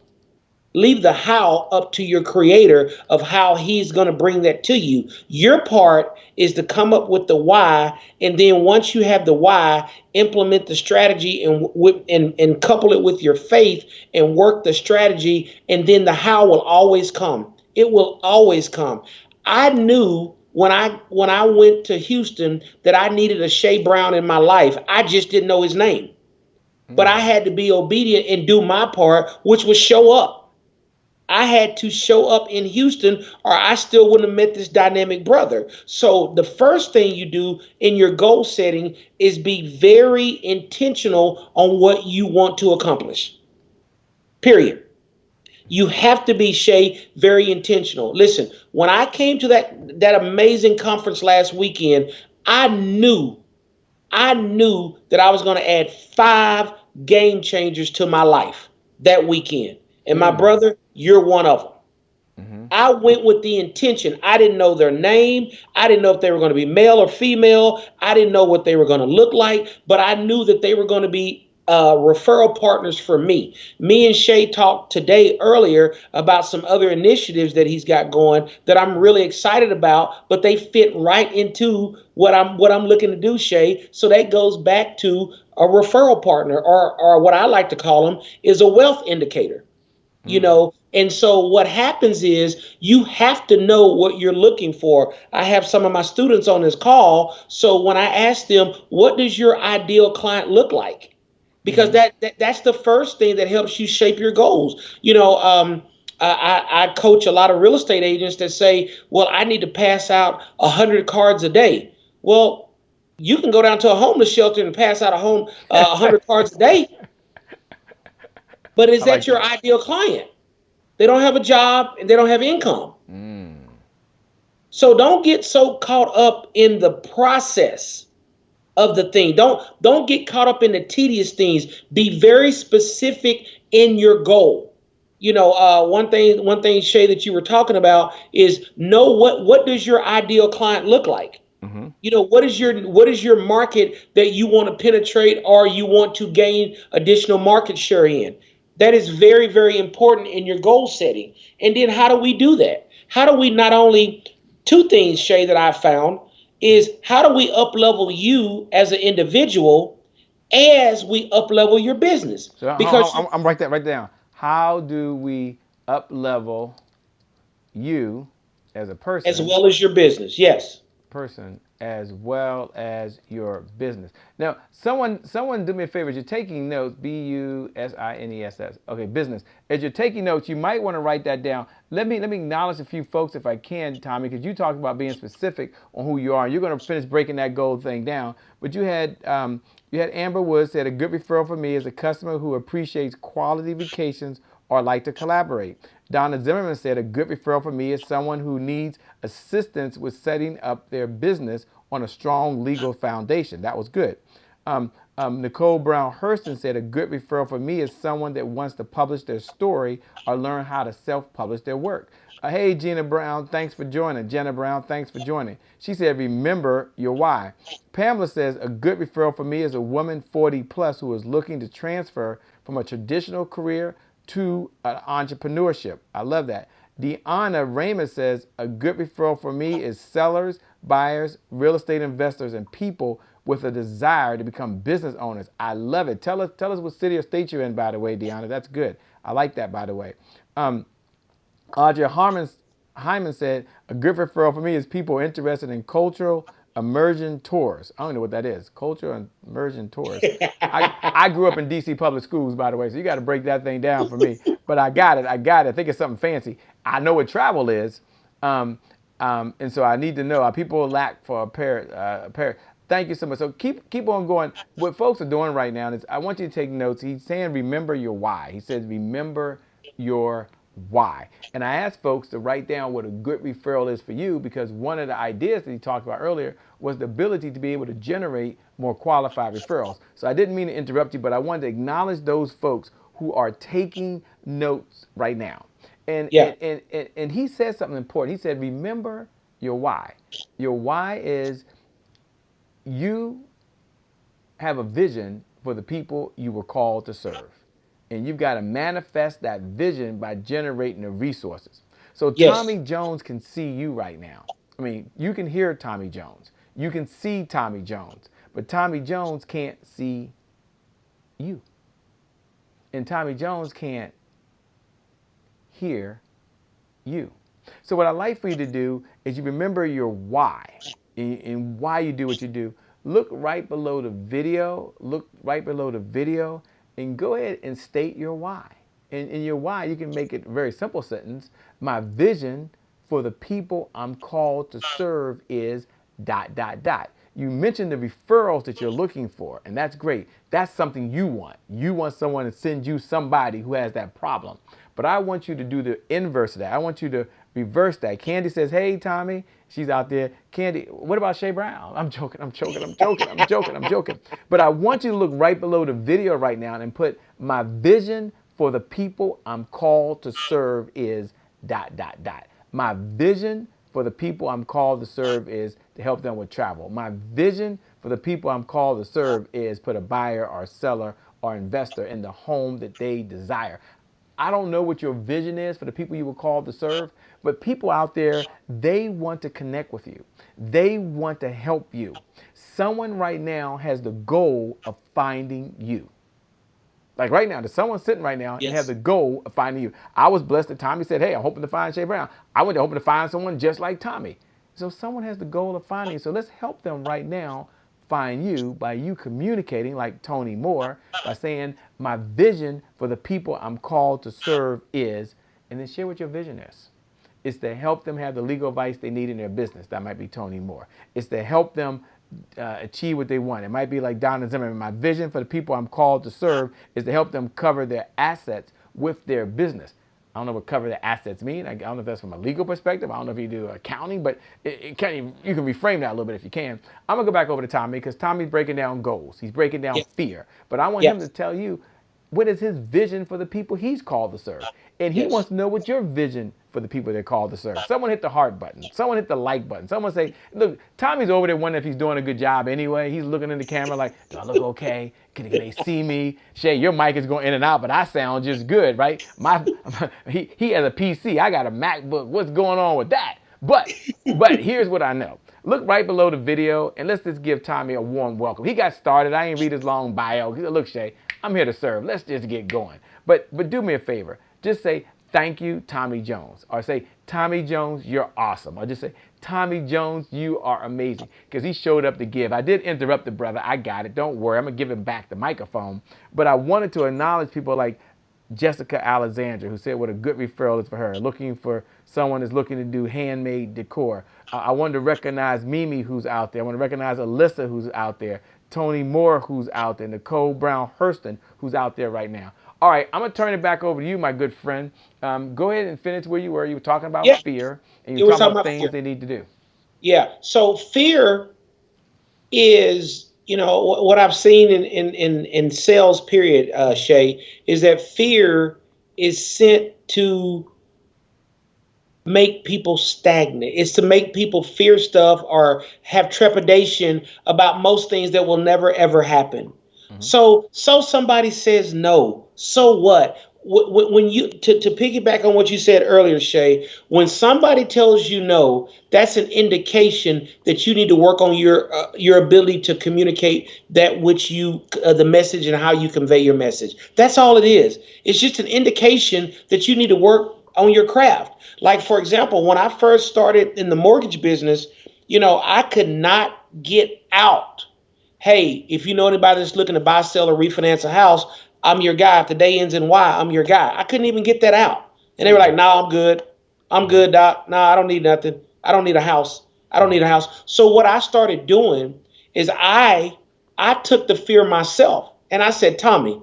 up to your creator of how he's going to bring that to you. Your part is to come up with the why, and then once you have the why, implement the strategy and couple it with your faith and work the strategy, and then the how will always come. It will always come. I knew when I went to Houston that I needed a Shay Brown in my life. I just didn't know his name. But I had to be obedient and do my part, which was show up. I had to show up in Houston or I still wouldn't have met this dynamic brother. So the first thing you do in your goal setting is be very intentional on what you want to accomplish. Period. You have to be, Shay, very intentional. Listen, when I came to that amazing conference last weekend, I knew that I was going to add 5 game changers to my life that weekend. And my brother, you're one of them. I went with the intention. I didn't know their name. I didn't know if they were going to be male or female. I didn't know what they were going to look like, but I knew that they were going to be referral partners for me. Me and Shay talked today earlier about some other initiatives that he's got going that I'm really excited about, but they fit right into what I'm looking to do, Shay. So that goes back to a referral partner, or what I like to call them is a wealth indicator. And so what happens is you have to know what you're looking for. I have some of my students on this call. So when I ask them, what does your ideal client look like? Because that's the first thing that helps you shape your goals. I coach a lot of real estate agents that say, well, I need to pass out 100 cards a day. Well, you can go down to a homeless shelter and pass out 100 cards a day. But is that your ideal client? They don't have a job and they don't have income. So don't get so caught up in the process of the thing. Don't get caught up in the tedious things. Be very specific in your goal. One thing, Shay, that you were talking about is know what does your ideal client look like? What is your market that you want to penetrate or you want to gain additional market share in? That is very, very important in your goal setting. And then how do we do that? How do we not only, 2 things, Shay, that I found is how do we up level you as an individual as we up level your business? So because I'm write that right down. How do we up level you as a person? As well as your business, yes. Person as well as your business. Now, someone do me a favor. As you're taking notes, business. Okay, business. As you're taking notes, you might want to write that down. Let me acknowledge a few folks if I can, Tommy, because you talked about being specific on who you are, and you're going to finish breaking that goal thing down. But you had Amber Woods said a good referral for me is a customer who appreciates quality vacations or like to collaborate. Donna Zimmerman said a good referral for me is someone who needs assistance with setting up their business on a strong legal foundation. That was good. Nicole Brown Hurston said a good referral for me is someone that wants to publish their story or learn how to self-publish their work. Hey, Gina Brown, thanks for joining. Jenna Brown, thanks for joining. She said, remember your why. Pamela says a good referral for me is a woman 40 plus who is looking to transfer from a traditional career to entrepreneurship. I love that. Deanna Raymond says a good referral for me is sellers, buyers, real estate investors, and people with a desire to become business owners. I love it. Tell us what city or state you're in, by the way, Deanna. That's good. I like that, by the way. Audrey Hyman said a good referral for me is people interested in cultural immersion tours. I don't know what that is. Cultural immersion tours. I grew up in D.C. public schools, by the way, so you got to break that thing down for me. But I got it. I think it's something fancy. I know what travel is, and so I need to know. People lack for a pair. Thank you so much. So keep on going. What folks are doing right now is I want you to take notes. He's saying remember your why. He says remember your why. And I asked folks to write down what a good referral is for you, because one of the ideas that he talked about earlier was the ability to be able to generate more qualified referrals. So I didn't mean to interrupt you, but I wanted to acknowledge those folks who are taking notes right now. And, Yeah. and he said something important. He said, remember your why. Your why is you have a vision for the people you were called to serve. And you've got to manifest that vision by generating the resources. So Yes. Tommy Jones can see you right now. I mean, you can hear Tommy Jones. You can see Tommy Jones. But Tommy Jones can't see you. And Tommy Jones can't hear you. So what I'd like for you to do is you remember your why and why you do what you do. Look right below the video. Look right below the video and go ahead and state your why. In your why, you can make it a very simple sentence. My vision for the people I'm called to serve is dot, dot, dot. You mentioned the referrals that you're looking for, and that's great. That's something you want. You want someone to send you somebody who has that problem. But I want you to do the inverse of that. I want you to reverse that. Candy says, hey, Tommy. She's out there. Candy, what about Shay Brown? I'm joking, I'm joking, I'm joking, I'm joking, I'm joking. But I want you to look right below the video right now and put my vision for the people I'm called to serve is dot, dot, dot. My vision for the people I'm called to serve is to help them with travel. My vision for the people I'm called to serve is put a buyer or seller or investor in the home that they desire. I don't know what your vision is for the people you were called to serve, but people out there, they want to connect with you. They want to help you. Someone right now has the goal of finding you. Like right now, there's someone sitting right now and have Yes. the goal of finding you. I was blessed that Tommy said, hey, I'm hoping to find Shay Brown. I went to hoping to find someone just like Tommy. So someone has the goal of finding you. So let's help them right now find you by you communicating like Tony Moore by saying, my vision for the people I'm called to serve is, and then share what your vision is. It's to help them have the legal advice they need in their business. That might be Tony Moore. It's to help them achieve what they want. It might be like Donna Zimmerman. My vision for the people I'm called to serve is to help them cover their assets with their business. I don't know what cover the assets mean. I don't know if that's from a legal perspective. I don't know if you do accounting, but you can reframe that a little bit if you can. I'm going to go back over to Tommy because Tommy's breaking down goals. He's breaking down Yes. fear. But I want him to Yes. tell you what is his vision for the people he's called to serve. And he Yes. wants to know what your vision for the people they're called to serve. Someone hit the heart button. Someone hit the like button. Someone say, look, Tommy's over there wondering if he's doing a good job anyway. He's looking in the camera like, do I look okay? Can they see me? Shay, your mic is going in and out, but I sound just good, right? He has a PC. I got a MacBook. What's going on with that? But here's what I know. Look right below the video and let's just give Tommy a warm welcome. He got started. I ain't read his long bio. He said, look, Shay, I'm here to serve. Let's just get going. But do me a favor. Just say, thank you, Tommy Jones. Or say, Tommy Jones, you're awesome. Or just say, Tommy Jones, you are amazing. Because he showed up to give. I did interrupt the brother. I got it. Don't worry. I'm going to give him back the microphone. But I wanted to acknowledge people like Jessica Alexandra, who said what a good referral is for her. Looking for someone who's looking to do handmade decor. I wanted to recognize Mimi, who's out there. I want to recognize Alyssa, who's out there. Tony Moore, who's out there. Nicole Brown Hurston, who's out there right now. All right, I'm going to turn it back over to you, my good friend. Go ahead and finish where you were. You were talking about Yeah. fear, and You you were were talking talking about about things fear. they need to do. Yeah. So fear is, what I've seen in sales period, Shay, is that fear is sent to make people stagnant. It's to make people fear stuff or have trepidation about most things that will never ever happen. So somebody says no. So what? When you to piggyback on what you said earlier, Shay, when somebody tells you no, that's an indication that you need to work on your ability to communicate that which the message and how you convey your message. That's all it is. It's just an indication that you need to work on your craft. Like, for example, when I first started in the mortgage business, I could not get out. Hey, if you know anybody that's looking to buy, sell, or refinance a house, I'm your guy. If the day ends in Y, I'm your guy. I couldn't even get that out. And they were like, no, I'm good. I'm good, Doc. No, I don't need nothing. I don't need a house. I don't need a house. So what I started doing is I took the fear myself. And I said, Tommy,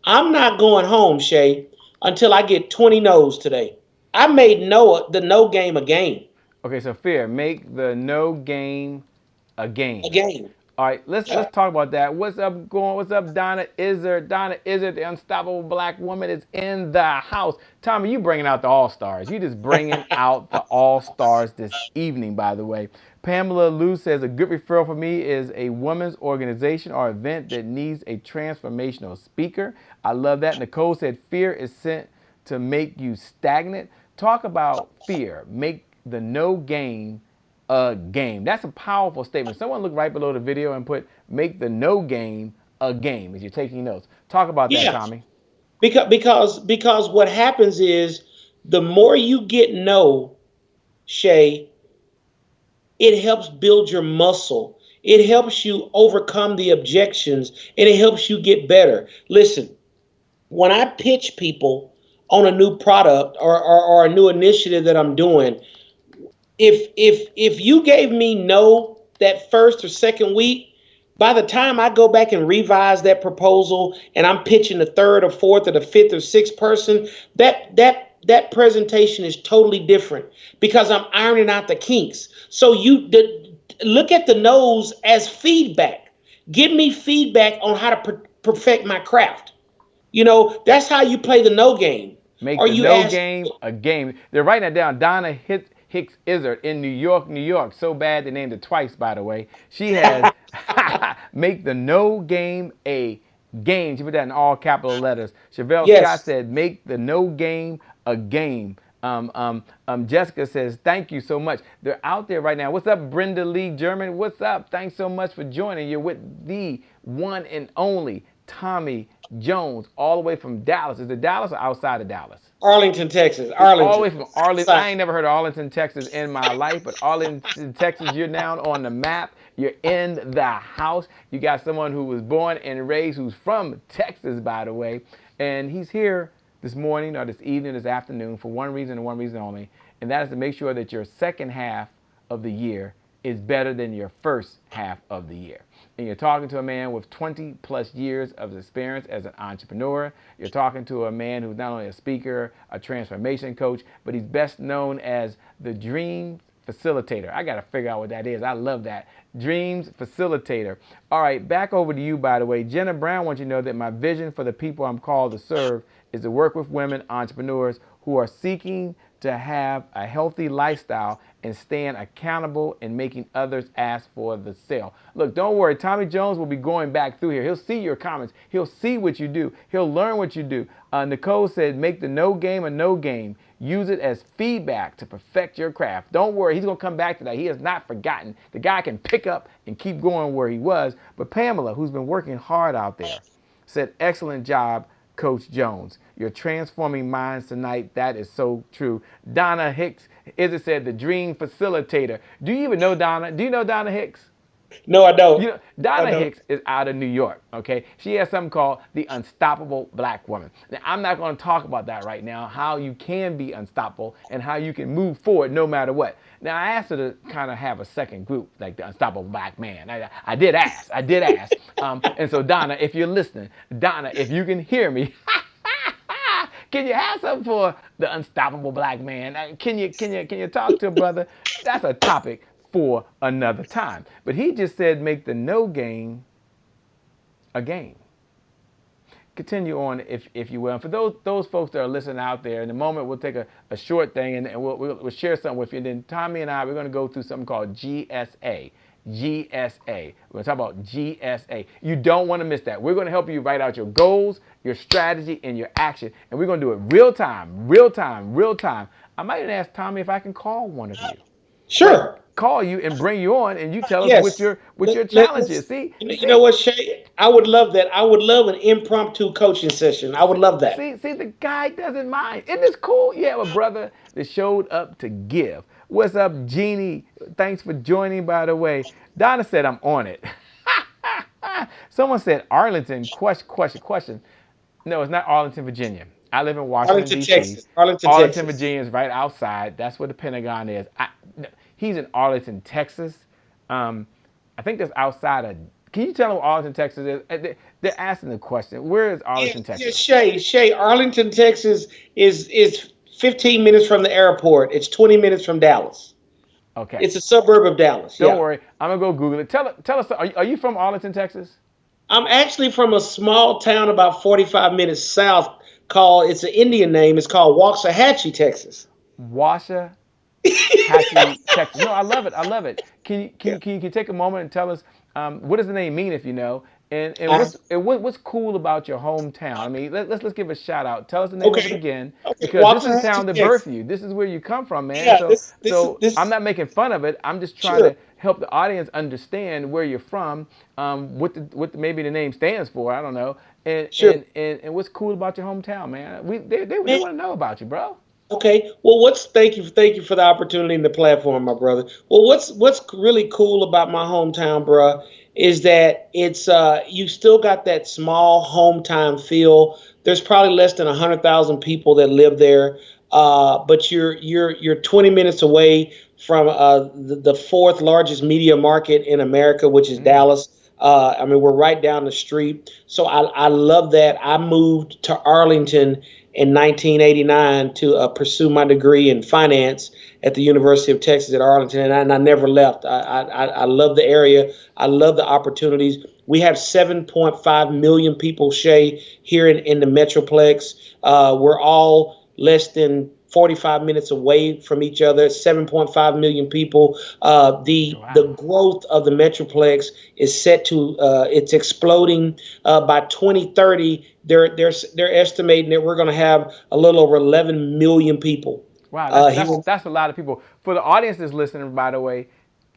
I'm not going home, Shay, until I get 20 no's today. I made the no game a game. Okay, so fear, make the no game a game. A game. All right, let's talk about that. What's up, going? What's up, Donna Izzard? Donna Izzard, the unstoppable black woman, is in the house. Tommy, you bringing out the all stars. You just bringing out the all stars this evening. By the way, Pamela Lou says a good referral for me is a women's organization or event that needs a transformational speaker. I love that. Nicole said fear is sent to make you stagnant. Talk about fear. Make the no game a game. That's a powerful statement. Someone look right below the video and put make the no game a game as you're taking notes. Talk about that, Tommy. Because what happens is the more you get no, Shay, it helps build your muscle. It helps you overcome the objections and it helps you get better. Listen, when I pitch people on a new product or a new initiative that I'm doing, if you gave me no that first or second week, by the time I go back and revise that proposal and I'm pitching the third or fourth or the fifth or sixth person, that presentation is totally different because I'm ironing out the kinks. So look at the no's as feedback. Give me feedback on how to perfect my craft. That's how you play the no game. Make the no game a game. They're writing that down. Donna Hicks Izzard in New York, New York. So bad they named it twice, by the way. She has make the no game a game. She put that in all capital letters. Chevelle Scott said make the no game a game. Jessica says thank you so much. They're out there right now. What's up, Brenda Lee German? What's up? Thanks so much for joining. You're with the one and only Tommy Jones, all the way from Dallas. Is it Dallas or outside of Dallas? Arlington, Texas. Arlington. All the way from Arlington. I ain't never heard of Arlington, Texas in my life, but Arlington, Texas, you're now on the map. You're in the house. You got someone who was born and raised, who's from Texas, by the way, and he's here this morning or this evening, this afternoon for one reason and one reason only, and that is to make sure that your second half of the year is better than your first half of the year. And you're talking to a man with 20 plus years of experience as an entrepreneur. You're talking to a man who's not only a speaker, a transformation coach, but he's best known as the Dreams Facilitator. I got to figure out what that is. I love that. Dreams Facilitator. All right, back over to you, by the way. Jenna Brown wants you to know that my vision for the people I'm called to serve is to work with women entrepreneurs who are seeking to have a healthy lifestyle and staying accountable and making others ask for the sale. Look, don't worry. Tommy Jones will be going back through here. He'll see your comments. He'll see what you do. He'll learn what you do. Nicole said, make the no game a no game. Use it as feedback to perfect your craft. Don't worry. He's going to come back to that. He has not forgotten. The guy can pick up and keep going where he was. But Pamela, who's been working hard out there, said, excellent job, Coach Jones. You're transforming minds tonight. That is so true. Donna Hicks, as it said, the Dream Facilitator. Do you even know Donna? Do you know Donna Hicks? No, I don't. Donna Hicks is out of New York, okay? She has something called the Unstoppable Black Woman. Now, I'm not going to talk about that right now, how you can be unstoppable and how you can move forward no matter what. Now, I asked her to kind of have a second group, like the Unstoppable Black Man. I did ask. And so, Donna, if you're listening, Donna, if you can hear me, can you have something for the Unstoppable Black Man? Can you talk to a brother? That's a topic for another time. But he just said make the no game a game. Continue on if you will. And for those folks that are listening out there, in a moment we'll take a short thing and we'll share something with you. And then Tommy and I, we're going to go through something called GSA. GSA. We're going to talk about GSA. You don't want to miss that. We're going to help you write out your goals, your strategy, and your action. And we're going to do it real time. I might even ask Tommy if I can call one of you. Sure. Call you and bring you on, and you tell us what your challenge is. See, you know what, Shay? I would love that. I would love an impromptu coaching session. I would love that. See, the guy doesn't mind. Isn't this cool? You have a brother that showed up to give. What's up, Jeannie? Thanks for joining, by the way. Donna said I'm on it. Someone said Arlington. Question. No, it's not Arlington, Virginia. I live in Washington, D.C. Texas. Arlington, Texas. Virginia is right outside. That's where the Pentagon is. He's in Arlington, Texas. I think that's outside of. Can you tell them what Arlington, Texas is? They're asking the question. Where is Arlington, Texas? Shay, Arlington, Texas is 15 minutes from the airport. It's 20 minutes from Dallas. Okay. It's a suburb of Dallas. Don't Yeah. worry. I'm gonna go Google it. Tell us. Are you from Arlington, Texas? I'm actually from a small town about 45 minutes south called, it's an Indian name. It's called Waxahachie, Texas. Washahatchee, Texas. No, I love it. I love it. Can you take a moment and tell us what does the name mean if you know? And I, what's cool about your hometown? I mean, let's give a shout out. Tell us the name of it okay. again, Okay. because this is the town Waxahachie, that Texas. birthed you. This is where you come from, man. Yeah. So I'm This, not making fun of it. I'm just trying sure. to help the audience understand where you're from, maybe the name stands for. I don't know. Sure. And what's cool about your hometown, man? They Man, want to know about you, bro. okay. Well, thank you for the opportunity and the platform, my brother. Well, what's really cool about my hometown, bruh, is that it's you still got that small hometown feel. There's probably less than 100,000 people that live there, but you're 20 minutes away from the fourth largest media market in America, which is Mm. Dallas. I mean, we're right down the street. So I love that. I moved to Arlington in 1989 to pursue my degree in finance at the University of Texas at Arlington, and I never left. I love the area. I love the opportunities. We have 7.5 million people, Shay, here in the Metroplex. We're all less than 45 minutes away from each other. 7.5 million people. The Wow. growth of the Metroplex is set to it's exploding. By 2030, they're estimating that we're going to have a little over 11 million people Wow, that's here. that's a lot of people. For the audience that's listening, by the way,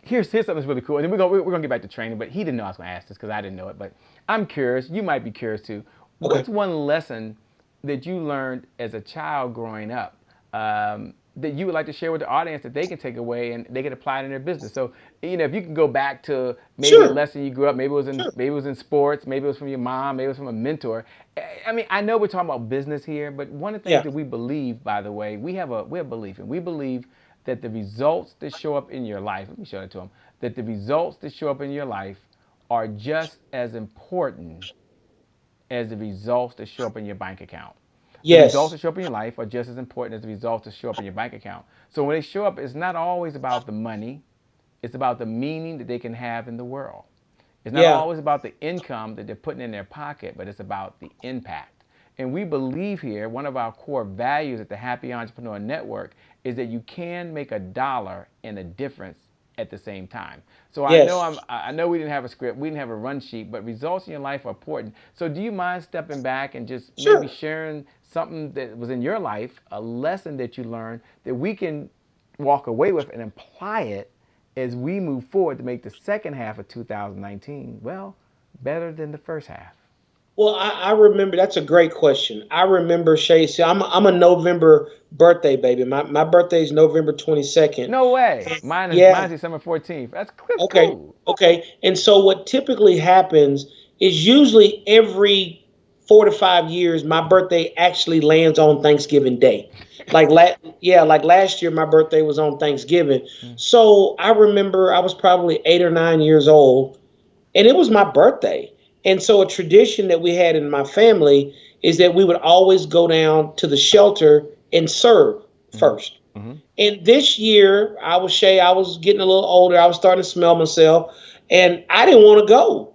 here's something that's really cool. And then we're gonna get back to training, but he didn't know I was gonna ask this because I didn't know it. But I'm curious. You might be curious too. Okay. What's one lesson that you learned as a child growing up that you would like to share with the audience that they can take away and they can apply it in their business? So, if you can go back to maybe a Sure. lesson you grew up, Sure. maybe it was in sports, maybe it was from your mom, maybe it was from a mentor. I mean, I know we're talking about business here, but one of the things Yeah. that we believe, by the way, we have belief, and we believe that the results that show up in your life, let me show it to them, that the results that show up in your life are just as important as the results that show up in your bank account. The results Yes. that show up in your life are just as important as the results that show up in your bank account. So when they show up, it's not always about the money, it's about the meaning that they can have in the world. It's not Yeah. always about the income that they're putting in their pocket, but it's about the impact. And we believe here, one of our core values at the Happy Entrepreneur Network is that you can make a dollar and a difference at the same time. So Yes. I know we didn't have a script, we didn't have a run sheet, but results in your life are important. So do you mind stepping back and just maybe Sure. sharing something that was in your life, a lesson that you learned that we can walk away with and apply it as we move forward to make the second half of 2019, well, better than the first half? Well, I remember, that's a great question. I remember, Shay. See, I'm a November birthday baby. My birthday is November 22nd. No way. Yeah. Mine's December 14th. That's Okay. cool. Okay. And so what typically happens is usually every 4 to 5 years, my birthday actually lands on Thanksgiving Day. Like last year, my birthday was on Thanksgiving. Mm. So I remember I was probably 8 or 9 years old, and it was my birthday. And so a tradition that we had in my family is that we would always go down to the shelter and serve Mm-hmm. first. Mm-hmm. And this year, I was getting a little older. I was starting to smell myself, and I didn't want to go.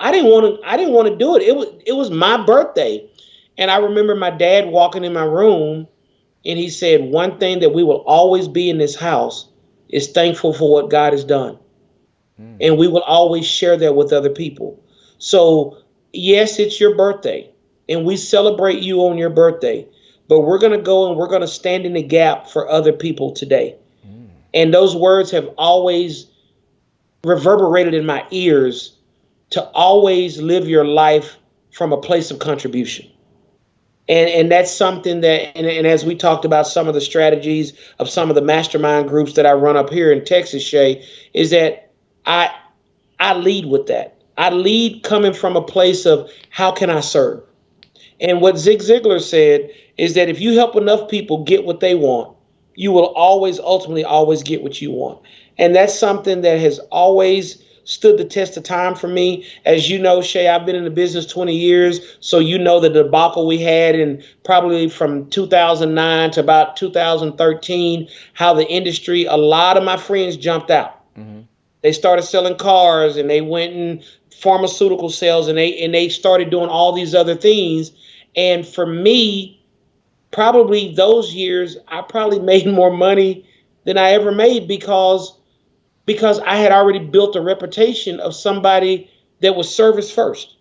I didn't want to do it. It was my birthday. And I remember my dad walking in my room, and he said, "One thing that we will always be in this house is thankful for what God has done. Mm. And we will always share that with other people." So, yes, it's your birthday, and we celebrate you on your birthday, but we're going to go and we're going to stand in the gap for other people today. Mm. And those words have always reverberated in my ears, to always live your life from a place of contribution. And that's something that, and as we talked about some of the strategies of some of the mastermind groups that I run up here in Texas, Shay, is that I I lead with that. I lead coming from a place of how can I serve? And what Zig Ziglar said is that if you help enough people get what they want, you will always ultimately always get what you want. And that's something that has always stood the test of time for me. As you know, Shay, I've been in the business 20 years, so you know the debacle we had in probably from 2009 to about 2013, how the industry, a lot of my friends jumped out. Mm-hmm. They started selling cars, and they went in pharmaceutical sales, and they started doing all these other things. And for me, probably those years, I probably made more money than I ever made because I had already built a reputation of somebody that was service first.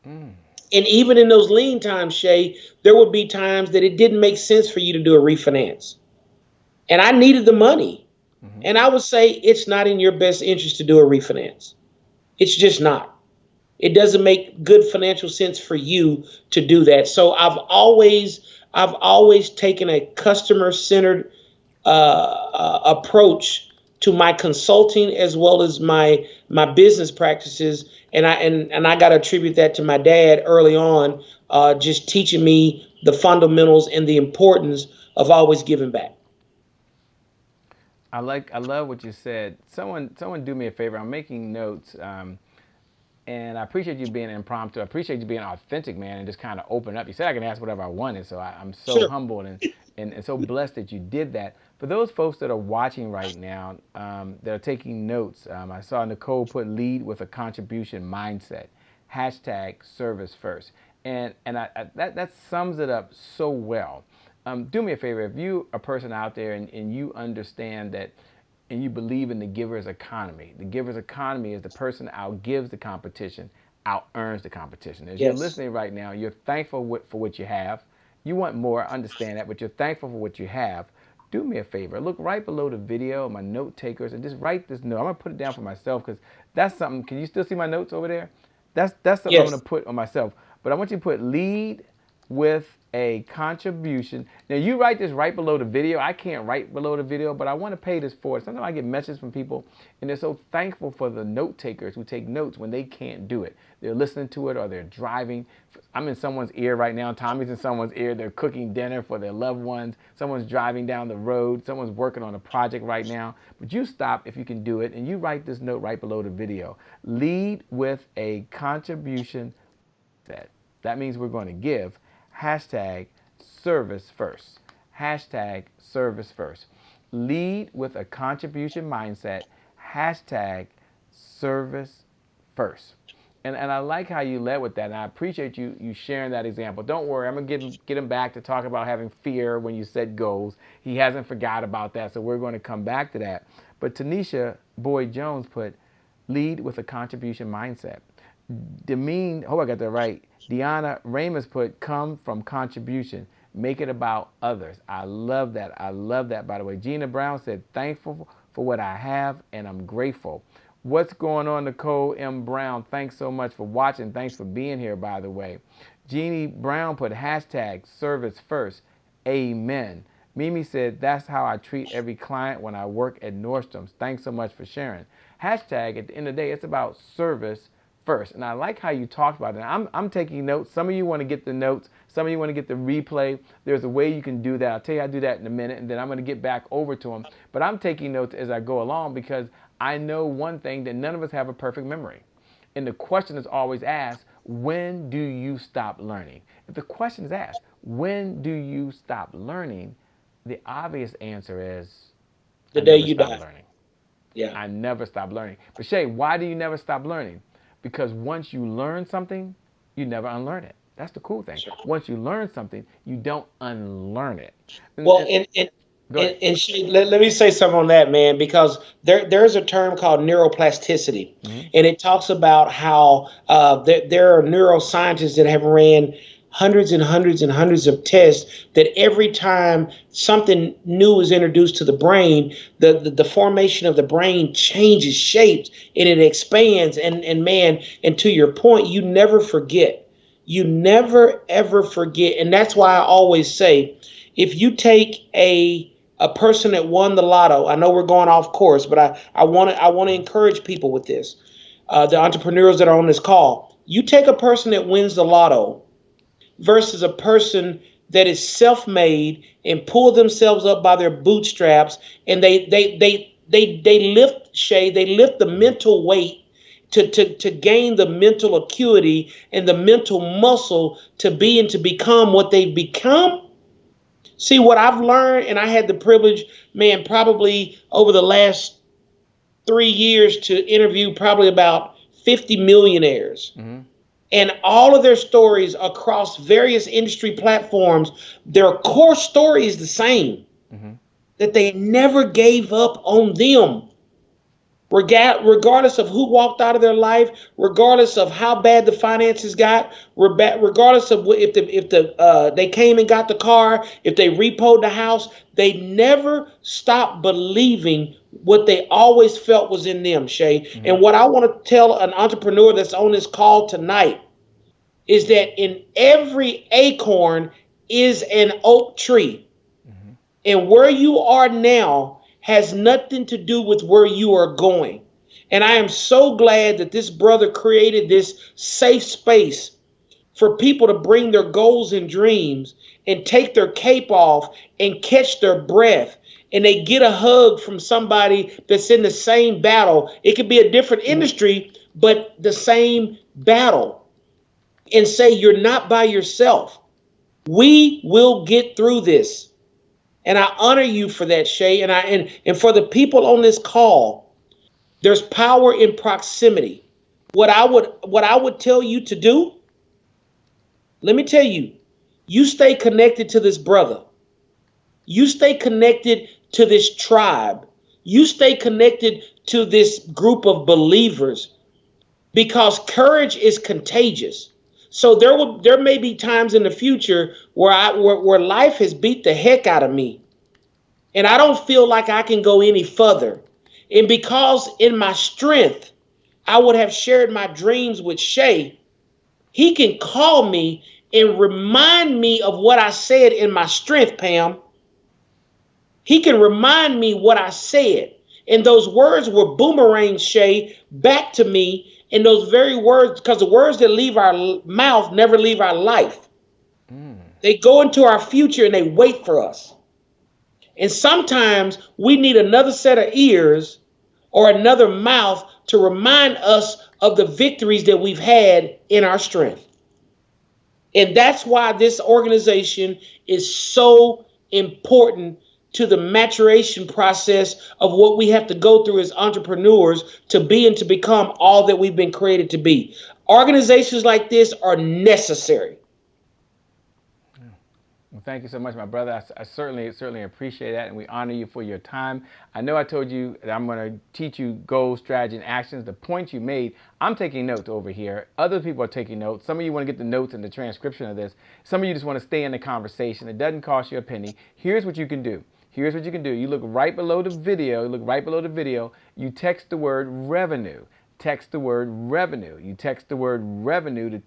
Mm. And even in those lean times, Shay, there would be times that it didn't make sense for you to do a refinance. And I needed the money. Mm-hmm. And I would say it's not in your best interest to do a refinance. It's just not. It doesn't make good financial sense for you to do that. So I've always taken a customer-centered approach to my consulting as well as my business practices, and I got to attribute that to my dad early on, just teaching me the fundamentals and the importance of always giving back. I love what you said. Someone do me a favor. I'm making notes. And I appreciate you being impromptu. I appreciate you being authentic, man, and just kind of open up. You said I can ask whatever I wanted, so I'm so Sure. humbled and so blessed that you did that. For those folks that are watching right now, that are taking notes, I saw Nicole put lead with a contribution mindset, #service first. And that sums it up so well. Do me a favor, if you a person out there and you understand that and you believe in the giver's economy. The giver's economy is the person outgives the competition, out-earns the competition. As Yes. you're listening right now, you're thankful for what you have. You want more, understand that, but you're thankful for what you have. Do me a favor. Look right below the video, my note takers, and just write this note. I'm going to put it down for myself because that's something. Can you still see my notes over there? That's something Yes. I'm going to put on myself. But I want you to put lead with a contribution. Now you write this right below the video. I can't write below the video, but I want to pay this forward. Sometimes I get messages from people and they're so thankful for the note takers who take notes when they can't do it. They're listening to it or they're driving. I'm in someone's ear right now. Tommy's in someone's ear. They're cooking dinner for their loved ones. Someone's driving down the road. Someone's working on a project right now. But you stop if you can do it and you write this note right below the video. Lead with a contribution. That means we're going to give. #service first. #service first. Lead with a contribution mindset. #service first. And I like how you led with that, and I appreciate you sharing that example. Don't worry, I'm going to get him back to talk about having fear when you set goals. He hasn't forgot about that, so we're going to come back to that. But Tanisha Boyd-Jones put, lead with a contribution mindset. I got that right. Deanna Ramos put, come from contribution. Make it about others. I love that. I love that, by the way. Gina Brown said, thankful for what I have, and I'm grateful. What's going on, Nicole M. Brown? Thanks so much for watching. Thanks for being here, by the way. Jeannie Brown put, #service first. Amen. Mimi said, that's how I treat every client when I work at Nordstrom's. Thanks so much for sharing. Hashtag, at the end of the day, it's about service first. And I like how you talked about it. I'm taking notes. Some of you want to get the notes. Some of you want to get the replay. There's a way you can do that. I'll tell you how to do that in a minute, and then I'm going to get back over to them. But I'm taking notes as I go along because I know one thing, that none of us have a perfect memory. And the question is always asked, when do you stop learning? If the question is asked, when do you stop learning? The obvious answer is the day you die. Learning. Yeah. I never stop learning. But Shay, why do you never stop learning? Because once you learn something, you never unlearn it. That's the cool thing. Sure. Once you learn something, you don't unlearn it. Well, and Shay, let me say something on that, man, because there's a term called neuroplasticity, and it talks about how there are neuroscientists that have ran hundreds and hundreds and hundreds of tests that every time something new is introduced to the brain, the formation of the brain changes shapes and it expands. And to your point, you never forget. You never, ever forget. And that's why I always say, if you take a person that won the lotto, I know we're going off course, but I want to encourage people with this. The entrepreneurs that are on this call, you take a person that wins the lotto versus a person that is self-made and pull themselves up by their bootstraps, and they lift the mental weight to gain the mental acuity and the mental muscle to be and to become what they've become. See, what I've learned, and I had the privilege, man, probably over the last 3 years to interview probably about 50 millionaires. Mm-hmm. And all of their stories across various industry platforms, their core story is the same. Mm-hmm. That they never gave up on them. Regardless of who walked out of their life, regardless of how bad the finances got, regardless of if they came and got the car, if they repoed the house, they never stopped believing what they always felt was in them, Shay. Mm-hmm. And what I want to tell an entrepreneur that's on this call tonight is that in every acorn is an oak tree. Mm-hmm. And where you are now has nothing to do with where you are going. And I am so glad that this brother created this safe space for people to bring their goals and dreams and take their cape off and catch their breath. And they get a hug from somebody that's in the same battle. It could be a different industry, but the same battle. And say, you're not by yourself. We will get through this. And I honor you for that, Shay. And for the people on this call, there's power in proximity. What I would tell you to do, let me tell you, you stay connected to this brother. You stay connected to this tribe. You stay connected to this group of believers, because courage is contagious. So there may be times in the future where life has beat the heck out of me, and I don't feel like I can go any further. And because in my strength, I would have shared my dreams with Shay, he can call me and remind me of what I said in my strength, Pam. He can remind me what I said. And those words were boomerangs, Shay, back to me. And those very words, because the words that leave our mouth never leave our life. They go into our future and they wait for us. And sometimes we need another set of ears or another mouth to remind us of the victories that we've had in our strength. And that's why this organization is so important to the maturation process of what we have to go through as entrepreneurs to be and to become all that we've been created to be. Organizations like this are necessary. Well, thank you so much, my brother. I certainly appreciate that, and we honor you for your time. I know I told you that I'm going to teach you goals, strategy, and actions. The points you made, I'm taking notes over here. Other people are taking notes. Some of you want to get the notes and the transcription of this. Some of you just want to stay in the conversation. It doesn't cost you a penny. Here's what you can do. You look right below the video. You text the word revenue. Text the word revenue. You text the word revenue to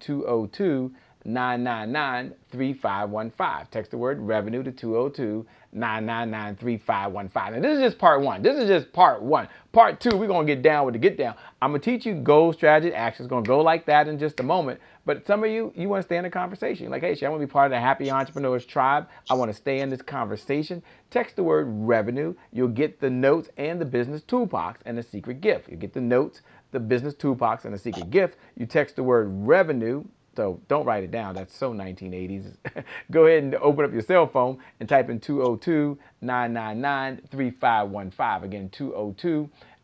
202-999-3515. Text the word revenue to 202-999-3515. And this is just part one. Part two, we're going to get down with the get down. I'm going to teach you goals, strategy, actions. It's going to go like that in just a moment. But some of you want to stay in the conversation. You're like, hey, I want to be part of the Happy Entrepreneurs tribe. I want to stay in this conversation. Text the word revenue. You'll get the notes and the business toolbox and the secret gift. You get the notes, the business toolbox, and the secret gift. You text the word revenue. So don't write it down. That's so 1980s. Go ahead and open up your cell phone and type in 202-999-3515. Again,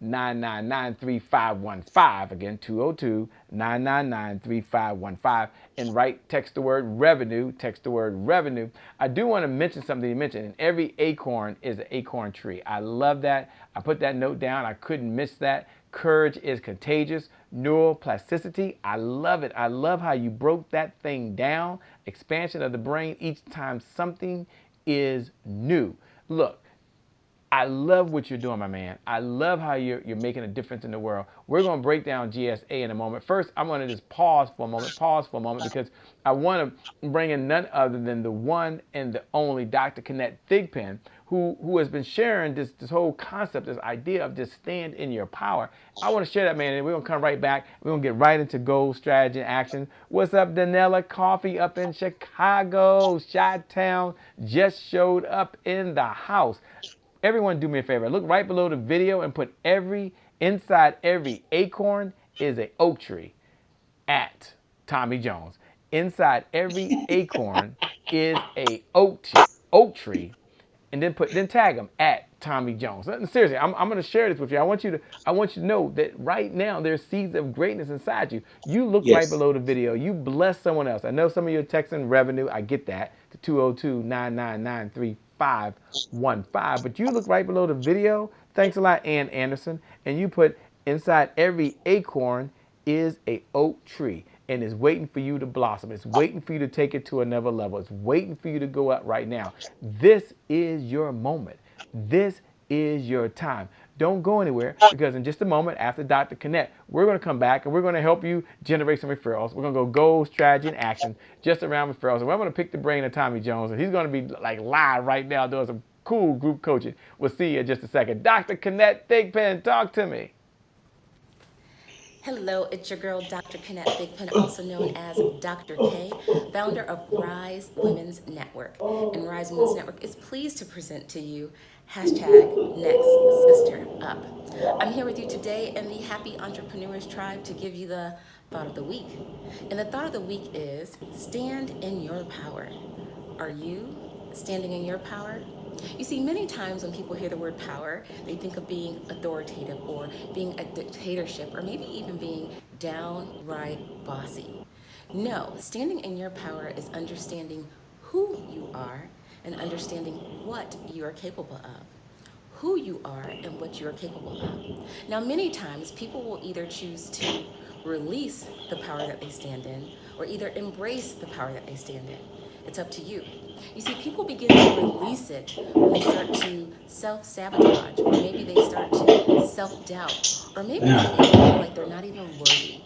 202-999-3515. Again, 202-999-3515. And text the word revenue. Text the word revenue. I do want to mention something you mentioned. And every acorn is an acorn tree. I love that. I put that note down. I couldn't miss that. Courage is contagious. Neuroplasticity. I love it. I love how you broke that thing down. Expansion of the brain each time something is new. Look, I love what you're doing, my man. I love how you're making a difference in the world. We're going to break down GSA in a moment. First, I'm going to just pause for a moment, because I want to bring in none other than the one and the only Dr. Kenneth Thigpen, who has been sharing this whole concept, this idea of just stand in your power. I want to share that, man, and we're going to come right back. We're going to get right into goals, strategy, and action. What's up, Danella Coffee up in Chicago? Chi-Town just showed up in the house. Everyone do me a favor. Look right below the video and put inside every acorn is a oak tree at Tommy Jones. Inside every acorn is a oak tree, and then tag them at Tommy Jones. Seriously, I'm going to share this with you. I want you to know that right now there's seeds of greatness inside you. You look right Yes. below the video. You bless someone else. I know some of you are texting revenue. I get that to 202-999-3515. But you look right below the video. Thanks a lot, Ann Anderson. And you put inside every acorn is a oak tree and is waiting for you to blossom. It's waiting for you to take it to another level. It's waiting for you to go up right now. This is your moment. This is your time. Don't go anywhere, because in just a moment after Dr. Connect, we're going to come back and we're going to help you generate some referrals. We're going to go goals, strategy, and action just around referrals. And I'm going to pick the brain of Tommy Jones, and he's going to be like live right now doing some cool group coaching. We'll see you in just a second. Dr. Connect, Big Pen, talk to me. Hello, it's your girl, Dr. Kenneth Thigpen, also known as Dr. K, founder of Rise Women's Network. And Rise Women's Network is pleased to present to you hashtag Next Sister Up. I'm here with you today in the Happy Entrepreneurs Tribe to give you the thought of the week. And the thought of the week is stand in your power. Are you standing in your power? You see, many times when people hear the word power, they think of being authoritative or being a dictatorship or maybe even being downright bossy. No, standing in your power is understanding who you are and understanding what you are capable of. Who you are and what you are capable of. Now, many times people will either choose to release the power that they stand in or either embrace the power that they stand in. It's up to you. You see, people begin to release it when they start to self-sabotage, or maybe they start to self-doubt, or maybe they even feel like they're not even worthy.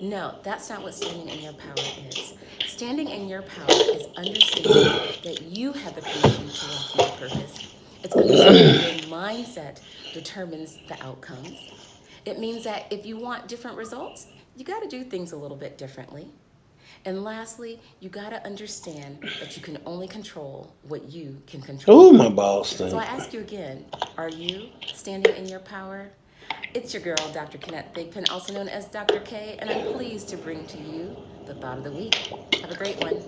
No, that's not what standing in your power is. Standing in your power is understanding that you have the permission to walk in your purpose. It's understanding that your mindset determines the outcomes. It means that if you want different results, you got to do things a little bit differently. And lastly, you got to understand that you can only control what you can control. Oh, my balls thing. So I ask you again, are you standing in your power? It's your girl, Dr. Kenneth Thigpen, also known as Dr. K, and I'm pleased to bring to you the thought of the week. Have a great one.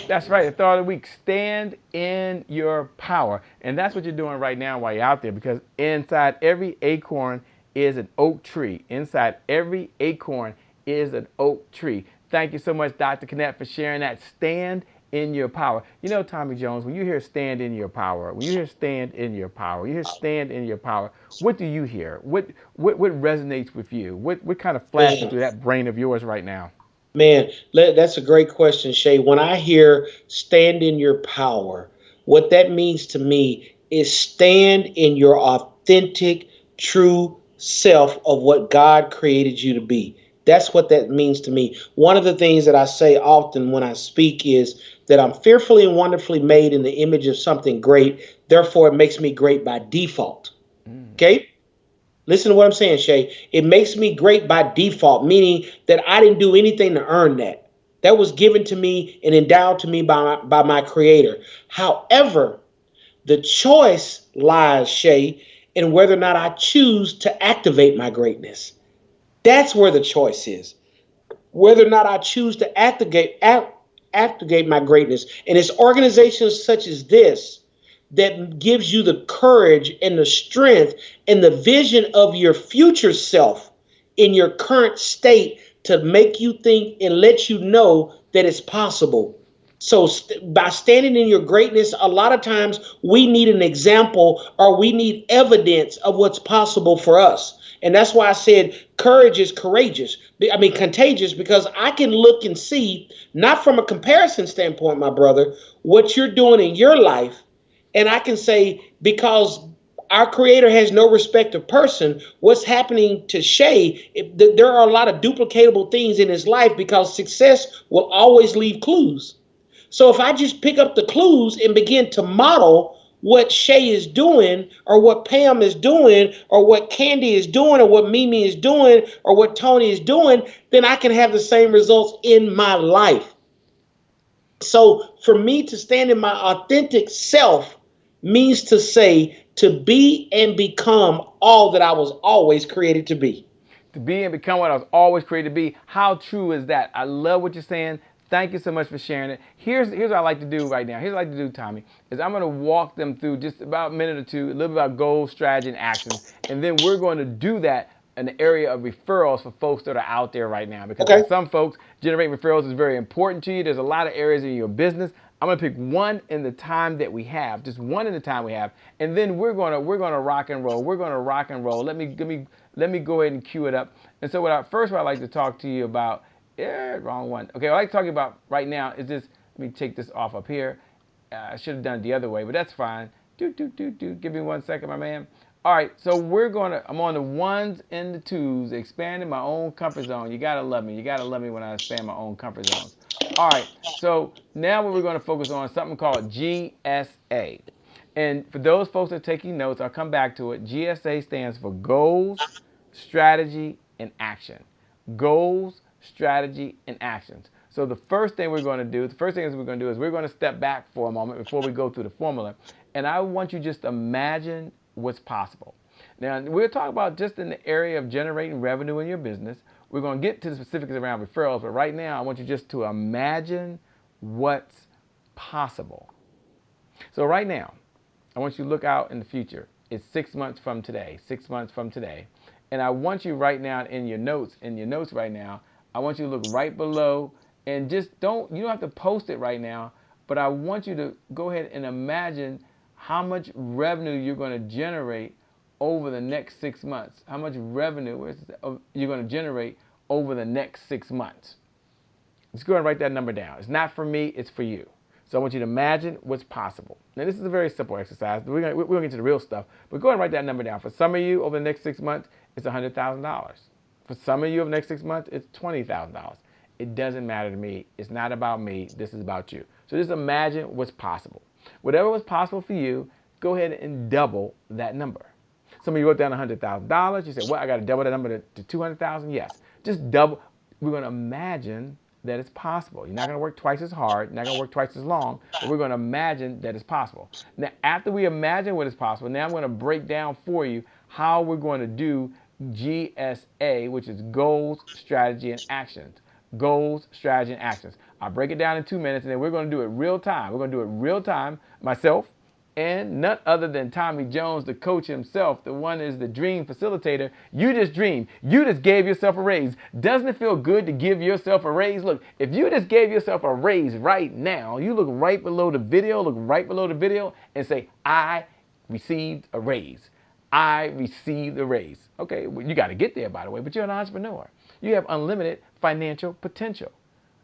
That's right. The thought of the week, stand in your power. And that's what you're doing right now while you're out there, because inside every acorn is an oak tree. Inside every acorn is an oak tree. Thank you so much, Dr. Connect, for sharing that. Stand in your power. You know, Tommy Jones, when you hear stand in your power, when you hear stand in your power, you hear stand in your power, what do you hear? What resonates with you? What kind of flashes through that brain of yours right now? Man, that's a great question, Shay. When I hear stand in your power, what that means to me is stand in your authentic, true self of what God created you to be. That's what that means to me. One of the things that I say often when I speak is that I'm fearfully and wonderfully made in the image of something great. Therefore, it makes me great by default. Okay? Listen to what I'm saying, Shay. It makes me great by default, meaning that I didn't do anything to earn that. That was given to me and endowed to me by my creator. However, the choice lies, Shay, in whether or not I choose to activate my greatness. That's where the choice is. Whether or not I choose to activate my greatness. And it's organizations such as this that gives you the courage and the strength and the vision of your future self in your current state to make you think and let you know that it's possible. So by standing in your greatness, a lot of times we need an example or we need evidence of what's possible for us. And that's why I said courage is contagious, because I can look and see, not from a comparison standpoint, my brother, what you're doing in your life. And I can say, because our creator has no respect of person, what's happening to Shay, there are a lot of duplicatable things in his life, because success will always leave clues. So if I just pick up the clues and begin to model what Shay is doing, or what Pam is doing, or what Candy is doing, or what Mimi is doing, or what Tony is doing, then I can have the same results in my life. So for me to stand in my authentic self means to say to be and become all that I was always created to be. To be and become what I was always created to be. How true is that? I love what you're saying. Thank you so much for sharing it. Here's what I like to do right now. Here's what I like to do, Tommy, is I'm going to walk them through just about a minute or two, a little bit about goals, strategy, and actions. And then we're going to do that in the area of referrals for folks that are out there right now. Because Okay. for some folks, generating referrals is very important to you. There's a lot of areas in your business. I'm gonna pick one in the time that we have, just one in the time we have, and then we're gonna rock and roll. We're gonna rock and roll. Let me go ahead and cue it up. And so what I like to talk to you about, wrong one. Okay, what I like to talk about right now is this. Let me take this off up here. I should have done it the other way, but that's fine. Give me 1 second, my man. All right, so I'm on the ones and the twos, expanding my own comfort zone. You gotta love me. You gotta love me when I expand my own comfort zones. All right, so now what we're gonna focus on is something called GSA. And for those folks that are taking notes, I'll come back to it. GSA stands for goals, strategy, and action. Goals, strategy, and actions. So the first thing we're going to do is we're going to step back for a moment before we go through the formula. And I want you just to imagine what's possible. Now, we're talking about just in the area of generating revenue in your business. We're going to get to the specifics around referrals, but right now I want you just to imagine what's possible. So right now, I want you to look out in the future. It's 6 months from today, 6 months from today. And I want you right now in your notes right now, I want you to look right below and you don't have to post it right now, but I want you to go ahead and imagine how much revenue you're going to generate over the next 6 months. How much revenue you're going to generate over the next 6 months. Just go ahead and write that number down. It's not for me, it's for you. So I want you to imagine what's possible. Now this is a very simple exercise. We're gonna get to the real stuff, but go ahead and write that number down. For some of you over the next 6 months, it's $100,000. For some of you over the next 6 months, it's $20,000. It doesn't matter to me. It's not about me. This is about you. So just imagine what's possible. Whatever was possible for you, go ahead and double that number. Some of you wrote down $100,000. You said, well, I got to double that number to $200,000. Yes, just double. We're going to imagine that it's possible. You're not going to work twice as hard. You're not going to work twice as long, but we're going to imagine that it's possible. Now, after we imagine what is possible, now I'm going to break down for you how we're going to do GSA, which is goals, strategy, and actions. Goals, strategy, and actions. I'll break it down in 2 minutes, and then we're going to do it real time. We're going to do it real time, myself, and none other than Tommy Jones, the coach himself, the one is the dream facilitator. You just dreamed. You just gave yourself a raise. Doesn't it feel good to give yourself a raise? Look, if you just gave yourself a raise right now, you look right below the video, and say, I received a raise. I received a raise. Okay, well, you got to get there, by the way, but you're an entrepreneur. You have unlimited financial potential.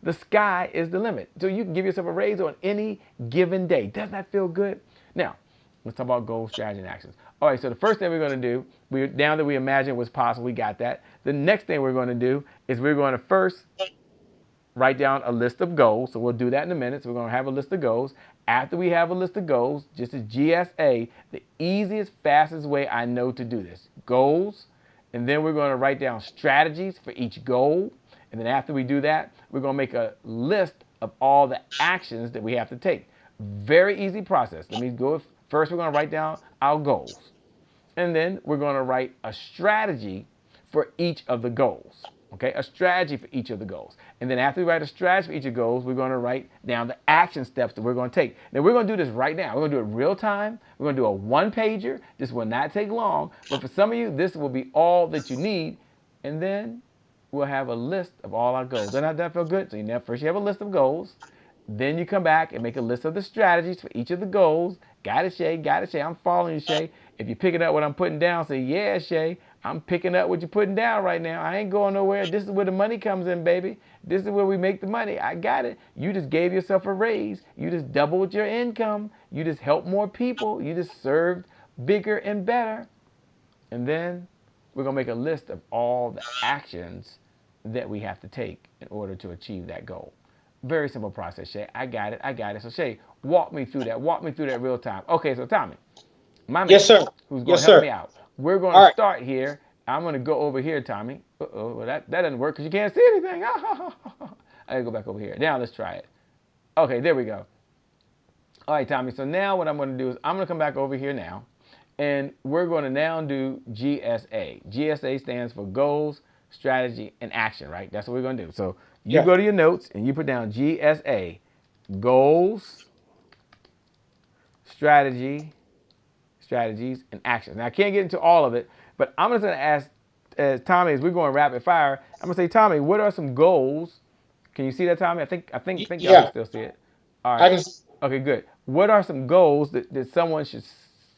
The sky is the limit. So you can give yourself a raise on any given day. Doesn't that feel good? Now, let's talk about goals, strategy, and actions. All right, so the first thing we're going to do, now that we imagine what's possible, we got that. The next thing we're going to do is we're going to first write down a list of goals. So we'll do that in a minute. So we're going to have a list of goals. After we have a list of goals, just as GSA, the easiest, fastest way I know to do this. Goals, and then we're going to write down strategies for each goal. And then after we do that, we're going to make a list of all the actions that we have to take. Very easy process. Let me go. First, we're going to write down our goals. And then we're going to write a strategy for each of the goals. Okay, a strategy for each of the goals. And then after we write a strategy for each of the goals, we're going to write down the action steps that we're going to take. Now, we're going to do this right now. We're going to do it real time. We're going to do a one-pager. This will not take long. But for some of you, this will be all that you need. And then we'll have a list of all our goals. Doesn't that feel good? So first you have a list of goals. Then you come back and make a list of the strategies for each of the goals. Got it, Shay. Got it, Shay. I'm following you, Shay. If you're picking up what I'm putting down, say, yeah, Shay. I'm picking up what you're putting down right now. I ain't going nowhere. This is where the money comes in, baby. This is where we make the money. I got it. You just gave yourself a raise. You just doubled your income. You just helped more people. You just served bigger and better. And then we're going to make a list of all the actions that we have to take in order to achieve that goal. Very simple process, Shay. I got it. So, Shay, walk me through that. Walk me through that real time. Okay, so Tommy, my man, Yes, sir. who's going Yes, to help sir. me out. We're going All to right. start here. I'm going to go over here, Tommy. Well, that doesn't work because you can't see anything. I got to go back over here. Now let's try it. Okay, there we go. All right, Tommy. So now what I'm going to do is I'm going to come back over here now, and we're going to now do GSA. GSA stands for goals, strategy, and action, right? That's what we're going to do. So you Yeah. go to your notes and you put down GSA, goals, strategies, and actions. Now I can't get into all of it, but I'm just going to ask Tommy, as we're going rapid fire, I'm going to say, Tommy, what are some goals? Can you see that, Tommy? I think y'all can Yeah. still see it. All I right. can. Okay, good. What are some goals that someone should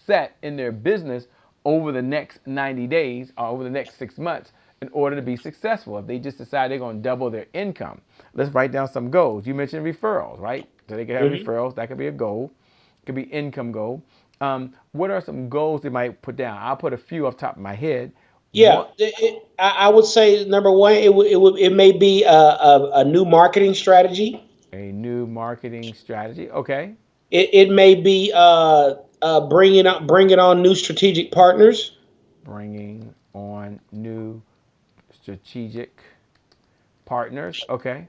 set in their business over the next 90 days or over the next 6 months in order to be successful? If they just decide they're going to double their income, let's write down some goals. You mentioned referrals, right? So they can have Mhm. referrals. That could be a goal. It could be income goal. What are some goals they might put down? I'll put a few off the top of my head. Yeah, One, I would say number one, it may be a new marketing strategy. a new marketing strategy. Okay. It may be bringing on new strategic partners. Bringing on new strategic partners. Okay.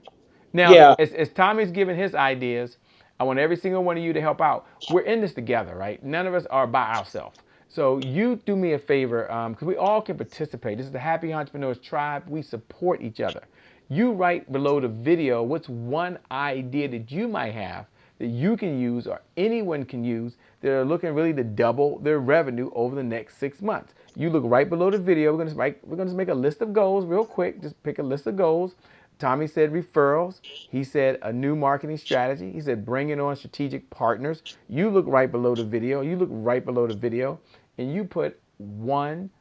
Now, Yeah. as Tommy's giving his ideas, I want every single one of you to help out. We're in this together, right? None of us are by ourselves. So you do me a favor, because we all can participate. This is the Happy Entrepreneurs Tribe. We support each other. You write below the video what's one idea that you might have that you can use or anyone can use that are looking really to double their revenue over the next 6 months. You look right below the video. We're gonna just make a list of goals real quick. Just pick a list of goals. Tommy said referrals. He said a new marketing strategy. He said bringing on strategic partners. You look right below the video. You look right below the video, and you put one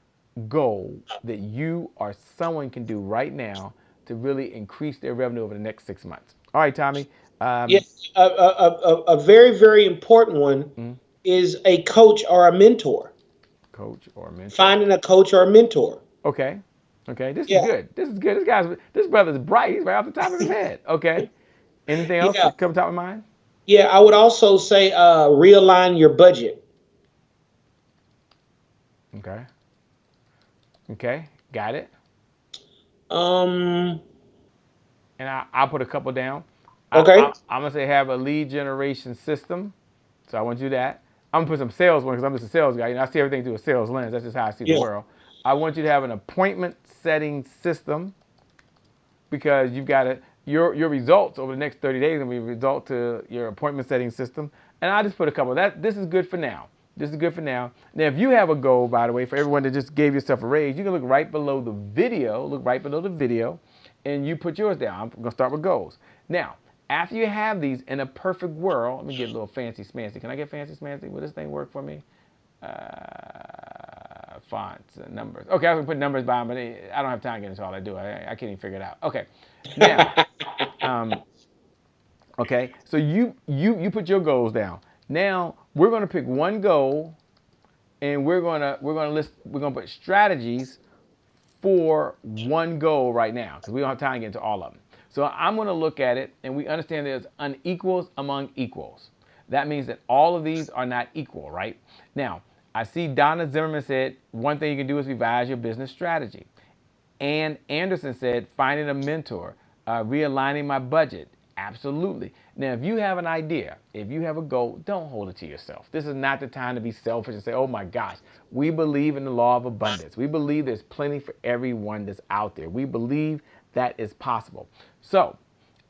goal that you or someone can do right now to really increase their revenue over the next 6 months. All right, Tommy. Yeah, a very, very important one is a coach or a mentor. Coach or mentor. Finding a coach or a mentor. Okay. Okay. This is Yeah, good. This is good. This brother's bright. He's right off the top of his head. Okay. Anything else yeah, that come top of mind? yeah. I would also say realign your budget. Okay. Okay. Got it. Um. And I'll put a couple down. Okay. I'm gonna say have a lead generation system. So I want you that. I'm gonna put some sales one because I'm just a sales guy. You know, I see everything through a sales lens. That's just how I see the Yeah. world. I want you to have an appointment setting system because you've got to your results over the next 30 days and we result to your appointment setting system. And I just put a couple. This is good for now. This is good for now. Now, if you have a goal, by the way, for everyone that just gave yourself a raise, you can look right below the video. Look right below the video, and you put yours down. I'm gonna start with goals. Now, after you have these in a perfect world, let me get a little fancy smancy. Can I get fancy smancy? Will this thing work for me? Fonts and numbers. Okay, I was gonna put numbers by them, but I don't have time to get into all I do. I can't even figure it out. Okay, now, okay, so you put your goals down. Now we're gonna pick one goal, and we're gonna put strategies for one goal right now because we don't have time to get into all of them. So I'm going to look at it, and we understand there's unequals among equals. That means that all of these are not equal, right? Now, I see Donna Zimmerman said one thing you can do is revise your business strategy. And Anderson said finding a mentor, realigning my budget. Absolutely. Now, if you have an idea, if you have a goal, don't hold it to yourself. This is not the time to be selfish and say, oh my gosh, we believe in the law of abundance. We believe there's plenty for everyone that's out there. We believe that is possible. So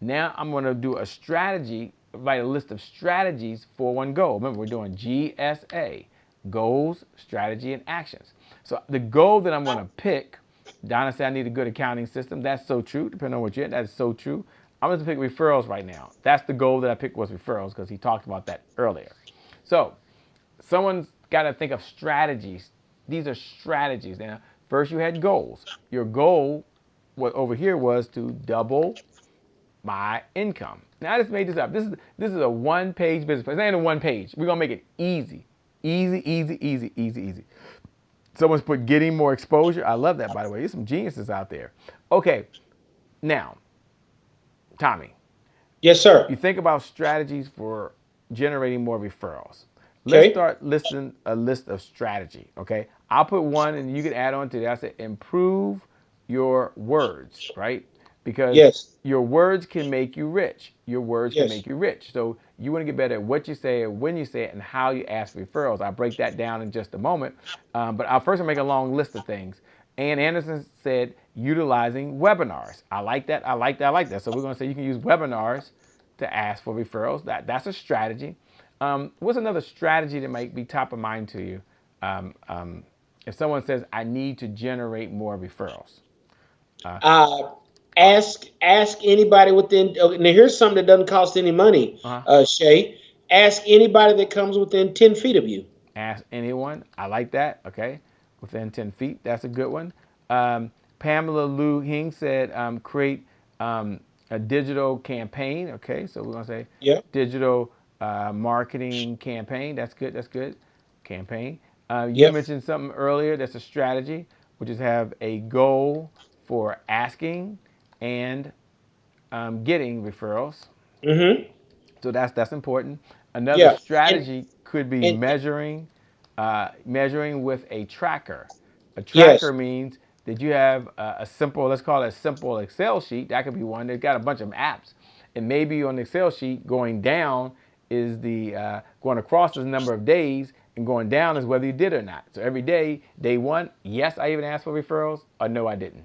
now I'm going to do a strategy, write a list of strategies for one goal. Remember, we're doing GSA, goals, strategy, and actions. So the goal that I'm going to pick, Donna said I need a good accounting system. That's so true, depending on what you're in. That is so true. I'm going to pick referrals right now. That's the goal that I picked was referrals because he talked about that earlier. So someone's got to think of strategies. These are strategies. Now, first you had goals. Your goal over here was to double my income. Now I just made this up. This is a one-page business plan. It's not even a one page. We're gonna make it easy. Easy, easy, easy, easy, easy. Someone's put getting more exposure. I love that, by the way. There's some geniuses out there. Okay, now, Tommy, Yes, sir. you think about strategies for generating more referrals. Let's Okay. start listing a list of strategy, okay? I'll put one and you can add on to that. I say improve your words, right? because Yes. your words can make you rich. Your words can Yes. make you rich. So you want to get better at what you say, when you say it, and how you ask for referrals. I'll break that down in just a moment. But I'll first make a long list of things. Ann Anderson said utilizing webinars. I like that. I like that. I like that. So we're going to say you can use webinars to ask for referrals. That's a strategy. What's another strategy that might be top of mind to you? Um, um, if someone says, I need to generate more referrals. Uh, ask anybody within. Okay, now here's something that doesn't cost any money, Uh-huh. Shay. Ask anybody that comes within 10 feet of you. Ask anyone. I like that. Okay. Within 10 feet. That's a good one. Um, Pamela Lou Hing said create a digital campaign. Okay. So we're going to say Yeah. digital marketing campaign. That's good. That's good. Campaign. You Yep. mentioned something earlier that's a strategy, which is have a goal for asking and getting referrals. Mm-hmm. So that's important. Another Yeah. And strategy could be and measuring with a tracker. A yes. tracker means that you have a simple, let's call it a simple Excel sheet. That could be one. They've got a bunch of apps, and maybe on the Excel sheet, going down is the going across is the number of days, and going down is whether you did or not. So every day, day one, yes, I even asked for referrals, or no, I didn't.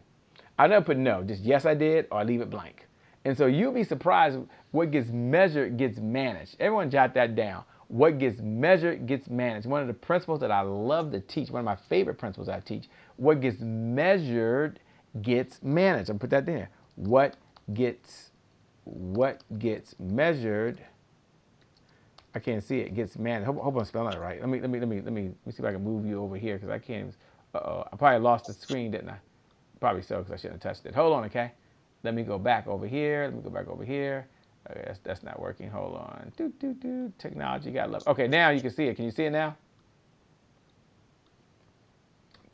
I never put no, just yes, I did, or I leave it blank. And so you'll be surprised what gets measured gets managed. Everyone jot that down. What gets measured gets managed. One of the principles that I love to teach, one of my favorite principles I teach, what gets measured gets managed. I'm gonna put that there. Gets what gets measured, I can't see it, gets managed. Hope I'm spelling it right. Let me see if I can move you over here because I can't. I probably lost the screen, didn't I? Probably so, because I shouldn't have touched it. Hold on, okay? Let me go back over here. Let me go back over here. Okay, that's not working. Hold on. Technology got love. Okay, now you can see it. Can you see it now?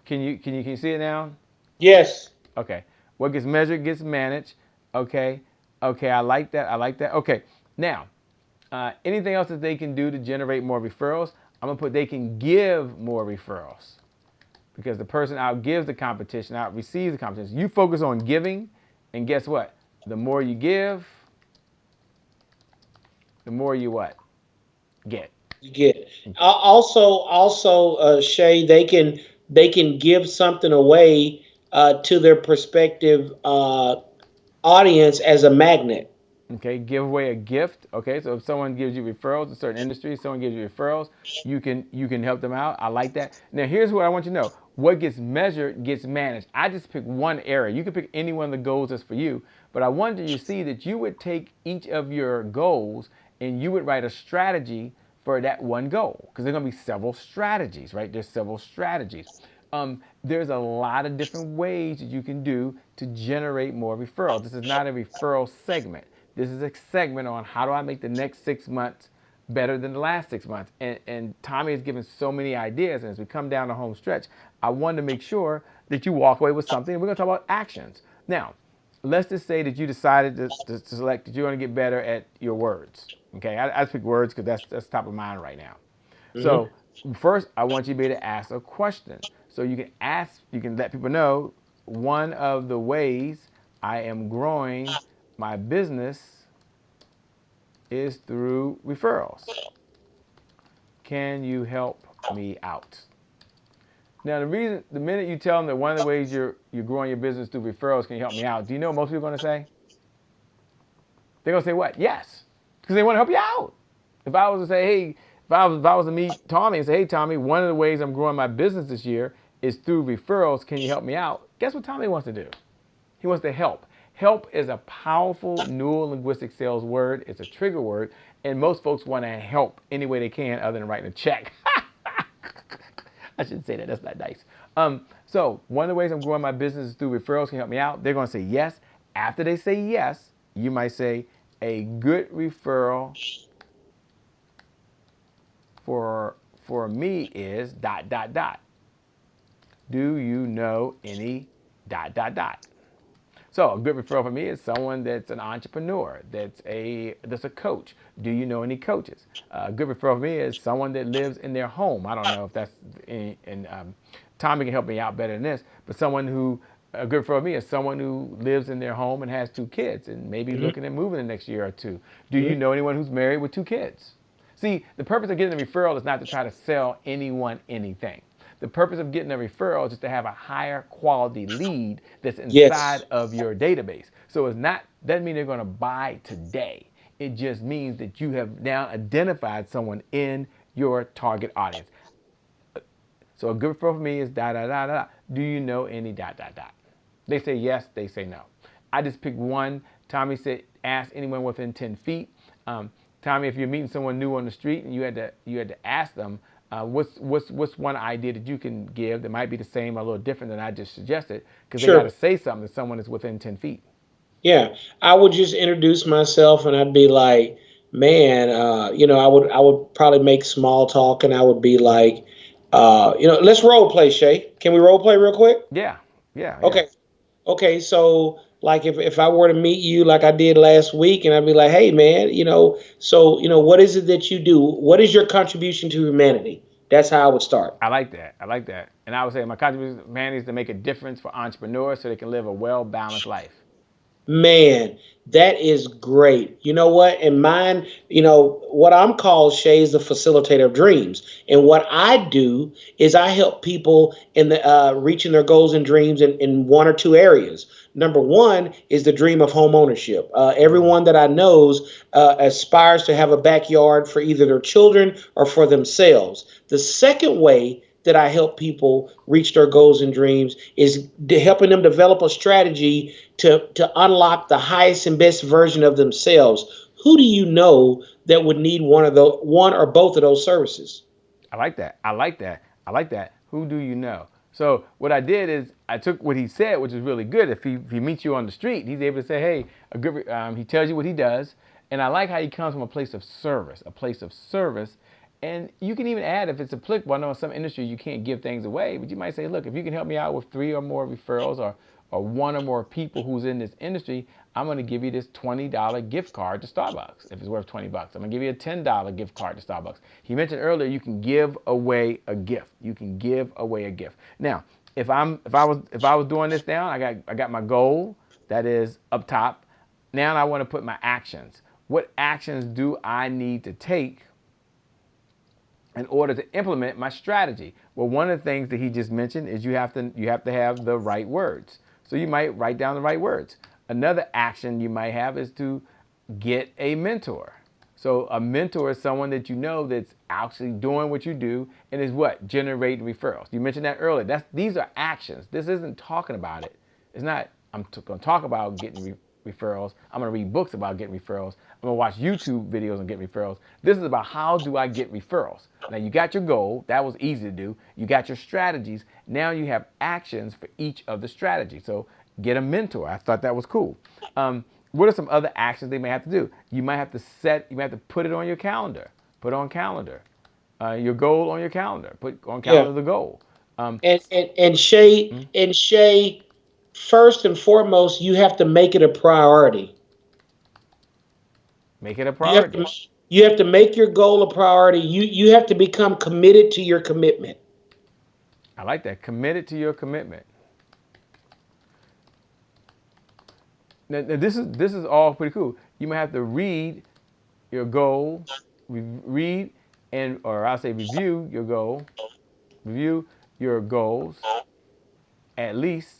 Can you see it now? Yes. Okay. What gets measured gets managed. Okay. Okay, I like that. I like that. Okay. Now, anything else that they can do to generate more referrals? I'm gonna put they can give more referrals because the person out gives the competition, out receives the competition. You focus on giving, and guess what? The more you give, the more you what? Get. You get it. Also, Shay, they can give something away to their prospective audience as a magnet. Okay, give away a gift. Okay, so if someone gives you referrals in certain industries, someone gives you referrals, you can help them out. I like that. Now here's what I want you to know. What gets measured gets managed. I just picked one area. You can pick any one of the goals that's for you, but I wanted you to see that you would take each of your goals and you would write a strategy for that one goal because there's going to be several strategies, right? There's several strategies. There's a lot of different ways that you can do to generate more referrals. This is not a referral segment. This is a segment on how do I make the next 6 months better than the last 6 months. And Tommy has given so many ideas. And as we come down the home stretch, I wanted to make sure that you walk away with something. And we're going to talk about actions. Now, let's just say that you decided to select that you're going to get better at your words. Okay, I just pick words because that's top of mind right now. Hmm. So first, I want you to be able to ask a question. So you can ask, you can let people know one of the ways I am growing my business is through referrals. Can you help me out? Now, the minute you tell them that one of the ways you're growing your business through referrals, can you help me out? Do you know what most people are going to say? They're going to say what? Yes, because they want to help you out. If I was to say, hey, if I was to meet Tommy and say, hey, Tommy, one of the ways I'm growing my business this year is through referrals. Can you help me out? Guess what Tommy wants to do? He wants to help. Help is a powerful neuro-linguistic sales word. It's a trigger word, and most folks want to help any way they can other than writing a check. I shouldn't say that. That's not nice. So one of the ways I'm growing my business is through referrals. Can you help me out? They're going to say yes. After they say yes, you might say a good referral for me is ... Do you know any ... So a good referral for me is someone that's an entrepreneur, that's a coach. Do you know any coaches? A good referral for me is someone that lives in their home. I don't know if that's Tommy can help me out better than this, but someone who A good for me is someone who lives in their home and has 2 kids and maybe looking at moving the next year or two. Do you know anyone who's married with 2 kids? See, the purpose of getting a referral is not to try to sell anyone anything. The purpose of getting a referral is just to have a higher quality lead that's inside Yes. of your database. So it's not, doesn't mean they're going to buy today. It just means that you have now identified someone in your target audience. So a good referral for me is da da da da. Do you know any dot dot dot? They say yes, they say no. I just picked one. Tommy said, ask anyone within 10 feet. Tommy, if you're meeting someone new on the street and you had to ask them, what's one idea that you can give that might be the same or a little different than I just suggested? Because they got to Sure. say something to someone that's within 10 feet. Yeah. I would just introduce myself and I'd be like, man, I would probably make small talk and I would be like, let's role play, Shay. Can we role play real quick? Yeah, yeah, yeah. Okay. Okay, so like if I were to meet you like I did last week and I'd be like, hey man, what is it that you do? What is your contribution to humanity? That's how I would start. I like that. I like that. And I would say my contribution to humanity is to make a difference for entrepreneurs so they can live a well-balanced life. Man, that is great. You know what? And mine, what I'm called, Shay, is the facilitator of dreams. And what I do is I help people in the reaching their goals and dreams in one or two areas. Number one is the dream of home ownership. Everyone that I knows aspires to have a backyard for either their children or for themselves. The second way that I help people reach their goals and dreams is helping them develop a strategy to unlock the highest and best version of themselves. Who do you know that would need one or both of those services? I like that. I like that. I like that. Who do you know? So what I did is I took what he said, which is really good. If he meets you on the street, he's able to say, hey, he tells you what he does. And I like how he comes from a place of service, And you can even add if it's applicable. I know in some industries you can't give things away, but you might say, look, if you can help me out with 3 or more referrals or 1 or more people who's in this industry, I'm going to give you this $20 gift card to Starbucks if it's worth $20. I'm going to give you a $10 gift card to Starbucks. He mentioned earlier you can give away a gift. You can give away a gift. Now, if I was doing this down, I got my goal that is up top. Now I want to put my actions. What actions do I need to take in order to implement my strategy? Well, one of the things that he just mentioned is you have to have the right words. So you might write down the right words. Another action you might have is to get a mentor. So a mentor is someone that you know that's actually doing what you do and is what? Generating referrals. You mentioned that earlier. These are actions. This isn't talking about it. It's not, I'm going to talk about getting referrals. I'm going to read books about getting referrals. I'm going to watch YouTube videos on getting referrals. This is about how do I get referrals. Now you got your goal. That was easy to do. You got your strategies. Now you have actions for each of the strategies. So get a mentor. I thought that was cool. What are some other actions they may have to do? You might have to put it on your calendar. Put on calendar. Your goal on your calendar. Put on calendar Yeah. the goal. And Shay, first and foremost, you have to make it a priority. Make it a You have priority. to you have to make your goal a priority. You have to become committed to your commitment. I like that. Committed to your commitment. Now this is all pretty cool. You might have to read your goal, read or I'll say review your goal, review your goals at least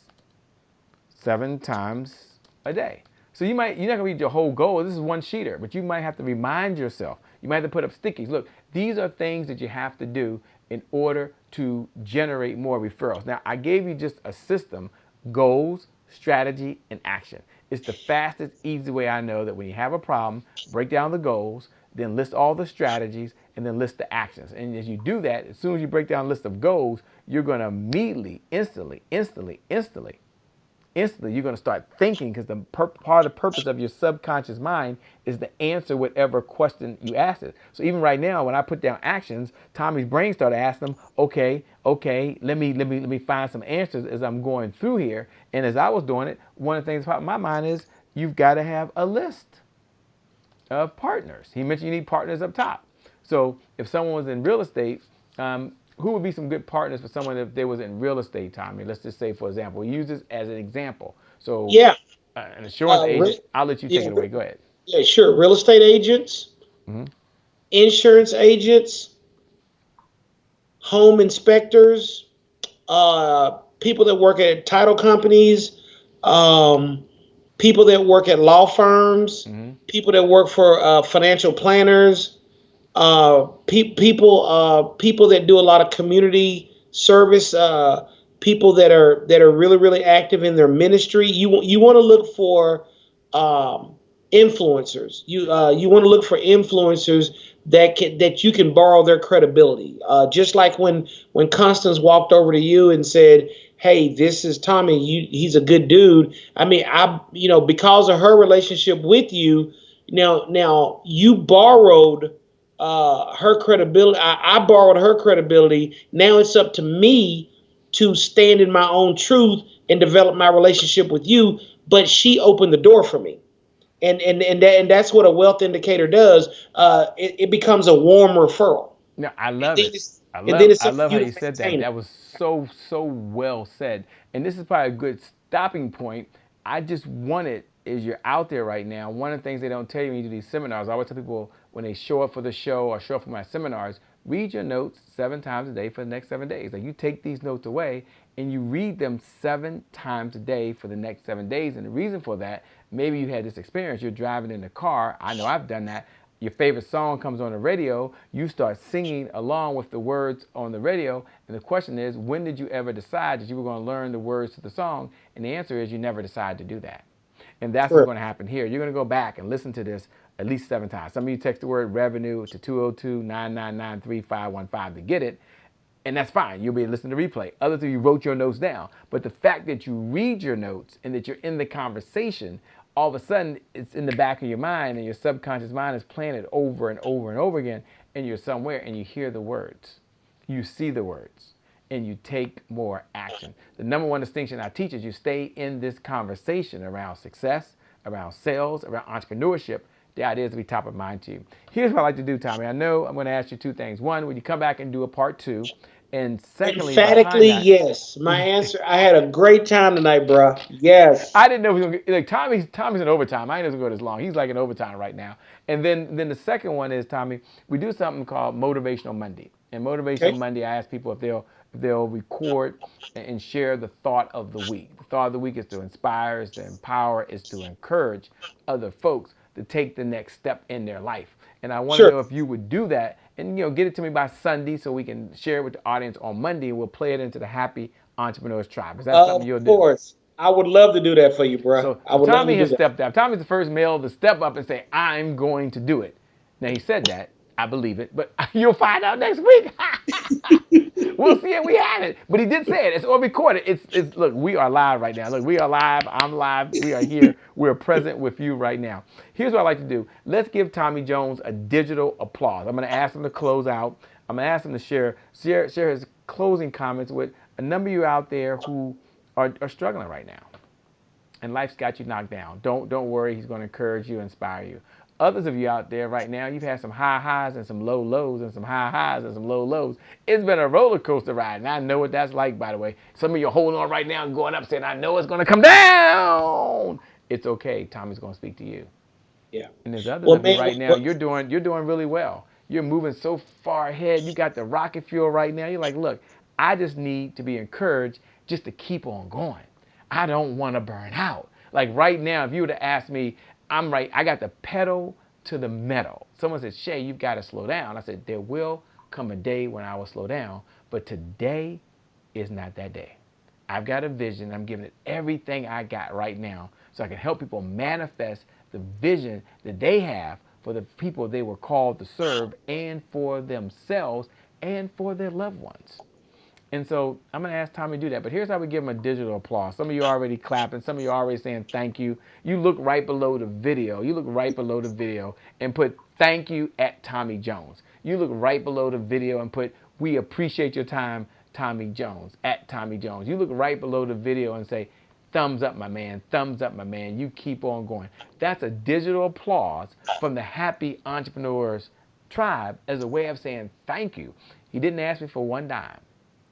7 times a day. So you're not gonna read your whole goal. This is one sheeter, but you might have to remind yourself. You might have to put up stickies. Look, these are things that you have to do in order to generate more referrals. Now I gave you just a system: goals, strategy, and action. It's the fastest, easy way I know that when you have a problem, break down the goals, then list all the strategies, and then list the actions. And as you do that, as soon as you break down a list of goals, you're going to immediately, instantly, you're going to start thinking, because part of the purpose of your subconscious mind is to answer whatever question you ask it. So even right now, when I put down actions, Tommy's brain started asking them, okay, let me find some answers as I'm going through here. And as I was doing it, one of the things about my mind is you've got to have a list of partners. He mentioned you need partners up top. So if someone was in real estate, who would be some good partners for someone if they was in real estate, Tommy? Let's just say, for example, we use this as an example. So, Yeah. an insurance agent, I'll let you take Yeah. it away. Go ahead. Yeah. Sure. Real estate agents, Mm-hmm. insurance agents, home inspectors, people that work at title companies, um, people that work at law firms, Mm-hmm. people that work for financial planners, people that do a lot of community service, people that are really really active in their ministry. You want to look for um, influencers. You want to look for influencers that you can borrow their credibility. Just like when Constance walked over to you and said, "Hey, this is Tommy. He's a good dude." I mean, because of her relationship with you, now you borrowed her credibility. I borrowed her credibility. Now it's up to me to stand in my own truth and develop my relationship with you. But she opened the door for me, and that's what a wealth indicator does. It becomes a warm referral, No, I and love then it. it's I and then love it's I up to love how you to you said that. maintain it. That was so well said. And this is probably a good stopping point. I just wanted is you're out there right now. One of the things they don't tell you when you do these seminars, I always tell people when they show up for the show or show up for my seminars, read your notes 7 times a day for the next 7 days. Like you take these notes away and you read them 7 times a day for the next 7 days. And the reason for that, maybe you had this experience. You're driving in the car. I know I've done that. Your favorite song comes on the radio, you start singing along with the words on the radio, and the question is, when did you ever decide that you were going to learn the words to the song? And the answer is you never decided to do that. And that's what's Sure. going to happen here. You're going to go back and listen to this at least 7 times. Some of you text the word revenue to 202-999-3515 to get it, and that's fine. You'll be able to listen to the replay. Others of you wrote your notes down. But the fact that you read your notes and that you're in the conversation, all of a sudden it's in the back of your mind and your subconscious mind is playing it over and over and over again, and you're somewhere and you hear the words. You see the words and you take more action. The number one distinction I teach is you stay in this conversation around success, around sales, around entrepreneurship. The idea is to be top of mind to you. Here's what I like to do, Tommy. I know I'm going to ask you 2 things. One, would you come back and do a part 2? And secondly, behind Emphatically, that, yes. My answer. I had a great time tonight, bruh. Yes. I didn't know he was going to like Tommy's in overtime. I didn't know he was going to go this long. He's like in overtime right now. And then the second one is, Tommy, we do something called Motivational Monday. And Motivational Okay. Monday, I ask people if they'll record and share the thought of the week. The thought of the week is to inspire, is to empower, is to encourage other folks to take the next step in their life. And I want to Sure. know if you would do that and get it to me by Sunday so we can share it with the audience on Monday and we'll play it into the Happy Entrepreneurs Tribe. Is that something Of you'll do? course. I would love to do that for you, bruh. So, I so would love to Tommy do has that. stepped up. Tommy's the first male to step up and say, I'm going to do it. Now, he said that. I believe it. But you'll find out next week. We'll see if we have it. But he did say it. It's all recorded. It's look, we are live right now. Look, we are live. I'm live. We are here. We're present with you right now. Here's what I like to do. Let's give Tommy Jones a digital applause. I'm going to ask him to close out. I'm going to ask him to share his closing comments with a number of you out there who are struggling right now. And life's got you knocked down. Don't worry. He's going to encourage you, inspire you. Others of you out there right now, you've had some high highs and some low lows and some high highs and some low lows. It's been a roller coaster ride, and I know what that's like, by the way. Some of you are holding on right now and going up saying, I know it's going to come down. It's okay. Tommy's going to speak to you. Yeah. And there's others Well, of you man, right now, you're doing really well. You're moving so far ahead. You got the rocket fuel right now. You're like, look, I just need to be encouraged just to keep on going. I don't want to burn out. Like right now, if you were to ask me, I got the pedal to the metal. Someone said, Shay, you've got to slow down. I said, there will come a day when I will slow down, but today is not that day. I've got a vision. I'm giving it everything I got right now so I can help people manifest the vision that they have for the people they were called to serve and for themselves and for their loved ones. And so I'm going to ask Tommy to do that. But here's how we give him a digital applause. Some of you are already clapping. Some of you are already saying thank you. You look right below the video. You look right below the video and put thank you at Tommy Jones. You look right below the video and put we appreciate your time, Tommy Jones, at Tommy Jones. You look right below the video and say thumbs up, my man. Thumbs up, my man. You keep on going. That's a digital applause from the Happy Entrepreneurs Tribe as a way of saying thank you. He didn't ask me for one dime.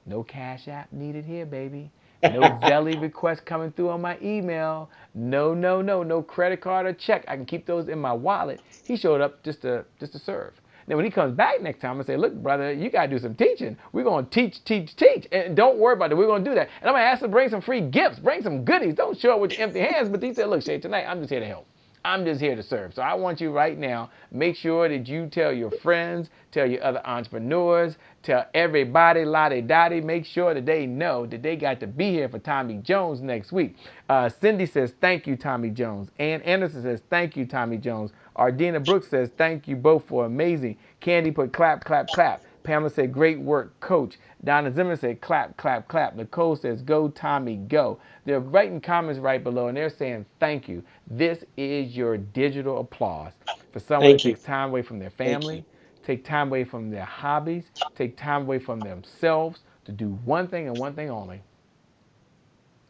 No Cash App needed here, baby. No Zelle request coming through on my email. No credit card or check. I can keep those in my wallet. He showed up just to serve. Now, when he comes back next time, I say, look, brother, you got to do some teaching. We're going to teach. And don't worry about it. We're going to do that. And I'm going to ask him to bring some free gifts. Bring some goodies. Don't show up with your empty hands. But he said, look, Shay, tonight I'm just here to help. I'm just here to serve. So I want you right now, make sure that you tell your friends, tell your other entrepreneurs, tell everybody, lottie-dottie, make sure that they know that they got to be here for Tommy Jones next week. Cindy says, thank you, Tommy Jones. Ann Anderson says, thank you, Tommy Jones. Ardina Brooks says, thank you both for amazing. Candy put clap, clap, clap. Pamela said, great work, coach. Donna Zimmer said, clap, clap, clap. Nicole says, go, Tommy, go. They're writing comments right below, and they're saying, thank you. This is your digital applause for someone who takes time away from their family, take time away from their hobbies, take time away from themselves to do one thing and one thing only,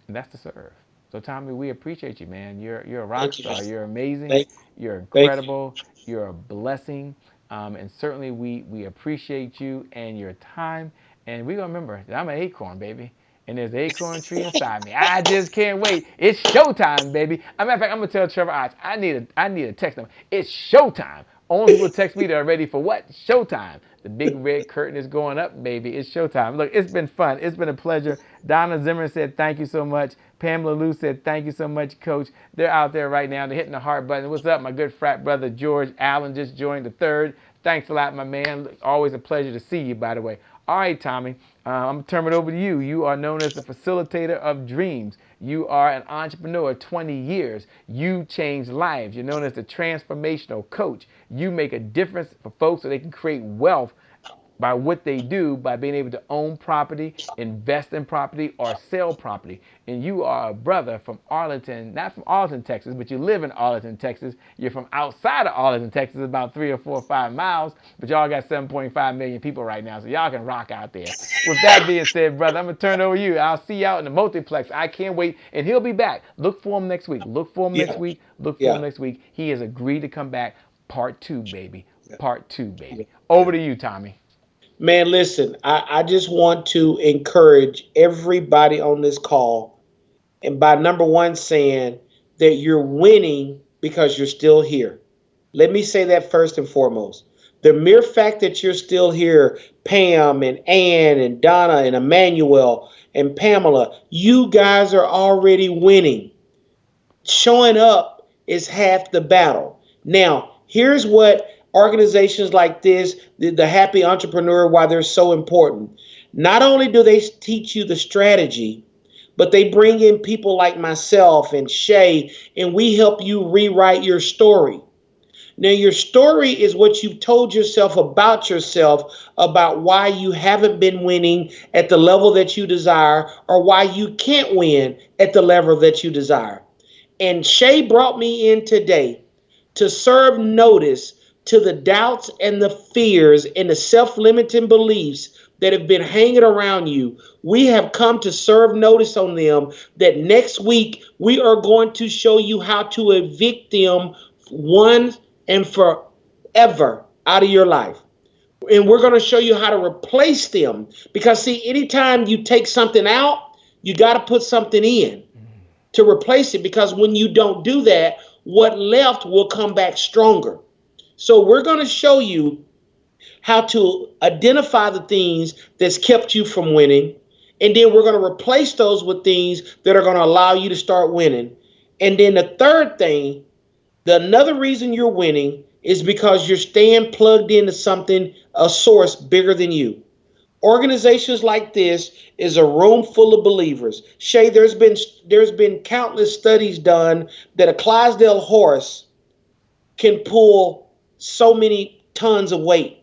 and that's to serve. So, Tommy, we appreciate you, man. You're a rock star. You're amazing. You're incredible. You're a blessing. And certainly we appreciate you and your time. And we're going to remember that I'm an acorn, baby. And there's an acorn tree inside me. I just can't wait. It's showtime, baby. As a matter of fact, I'm going to tell Trevor Ox, I need a text number. It's showtime. Only people text me that are ready for what? Showtime. The big red curtain is going up, baby. It's showtime. Look, it's been fun. It's been a pleasure. Donna Zimmer said thank you so much. Pamela Lou said thank you so much, Coach. They're out there right now. They're hitting the heart button. What's up? My good frat brother George Allen just joined the third. Thanks a lot, my man. Always a pleasure to see you, by the way. All right, Tommy, I'm going to turn it over to you. You are known as the Facilitator of Dreams. You are an entrepreneur, 20 years. You change lives. You're known as the Transformational Coach. You make a difference for folks so they can create wealth by what they do, by being able to own property, invest in property, or sell property. And you are a brother from Arlington, not from Arlington, Texas, but you live in Arlington, Texas. You're from outside of Arlington, Texas, about 3 or 4 or 5 miles, but y'all got 7.5 million people right now, so y'all can rock out there. With that being said, brother, I'm going to turn it over to you. I'll see you out in the multiplex. I can't wait, and he'll be back. Look for him next week. Look for him next week. Look for him next week. He has agreed to come back. Part 2, baby. Part 2, baby. Over to you, Tommy. Man, listen, I just want to encourage everybody on this call, and by number one, saying that you're winning because you're still here. Let me say that first and foremost. The mere fact that you're still here, Pam and Ann and Donna and Emmanuel and Pamela, you guys are already winning. Showing up is half the battle. Now, here's what organizations like this, the Happy Entrepreneur, why they're so important. Not only do they teach you the strategy, but they bring in people like myself and Shay, and we help you rewrite your story. Now, your story is what you've told yourself, about why you haven't been winning at the level that you desire, or why you can't win at the level that you desire. And Shay brought me in today to serve notice to the doubts and the fears and the self-limiting beliefs that have been hanging around you. We have come to serve notice on them that next week we are going to show you how to evict them once and forever out of your life. And we're going to show you how to replace them. Because see, anytime you take something out, you got to put something in to replace it. Because when you don't do that, what left will come back stronger. So we're going to show you how to identify the things that's kept you from winning. And then we're going to replace those with things that are going to allow you to start winning. And then the third thing, another reason you're winning is because you're staying plugged into something, a source bigger than you. Organizations like this is a room full of believers. Shay, there's been countless studies done that a Clydesdale horse can pull so many tons of weight.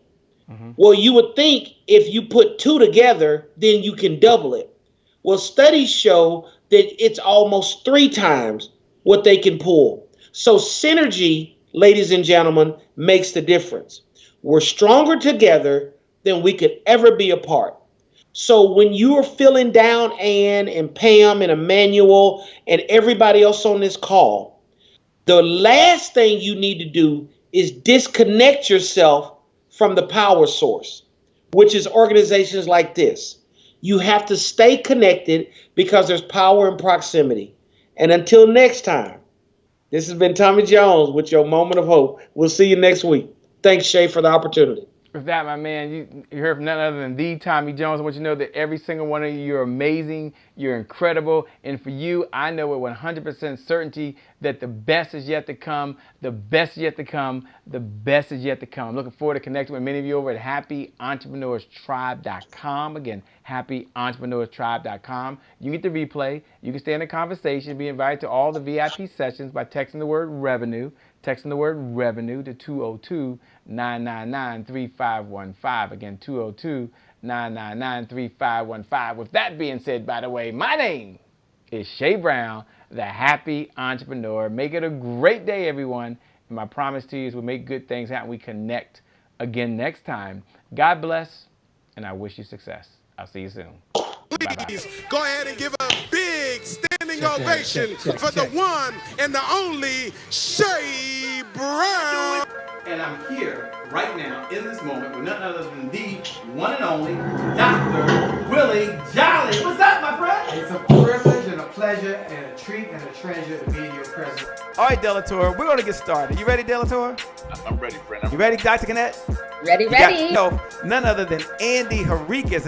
Mm-hmm. Well, you would think if you put two together, then you can double it. Well, studies show that it's almost 3 times what they can pull. So synergy, ladies and gentlemen, makes the difference. We're stronger together than we could ever be apart. So when you are feeling down, Ann and Pam and Emmanuel and everybody else on this call, the last thing you need to do is disconnect yourself from the power source. which is organizations like this. You have to stay connected because there's power in proximity. And until next time, this has been Tommy Jones with your moment of hope. We'll see you next week. Thanks, Shay, for the opportunity. With that, my man, you heard from none other than the Tommy Jones. I want you to know that every single one of you, you're amazing, you're incredible, and for you, I know with 100% certainty that the best is yet to come, the best is yet to come, the best is yet to come. I'm looking forward to connecting with many of you over at happyentrepreneurs.tribe.com. Again, happyentrepreneurs.tribe.com. You get the replay. You can stay in the conversation, be invited to all the VIP sessions by texting the word revenue. Texting the word revenue to 202-999-3515. Again, 202-999-3515. With that being said, by the way, my name is Shay Brown, the Happy Entrepreneur. Make it a great day, everyone. And my promise to you is we'll make good things happen. We connect again next time. God bless, and I wish you success. I'll see you soon. Please go ahead and give a big standing ovation for the one and the only Shay Brown. And I'm here right now in this moment with none other than the one and only Dr. Willie Jolly. What's up, my friend? It's a privilege and a pleasure and a treat and a treasure to be in your presence. All right, Delator, we're going to get started. You ready, Delator? I'm ready, friend. You ready, Dr. Connect? Ready. None other than Andy Henriquez.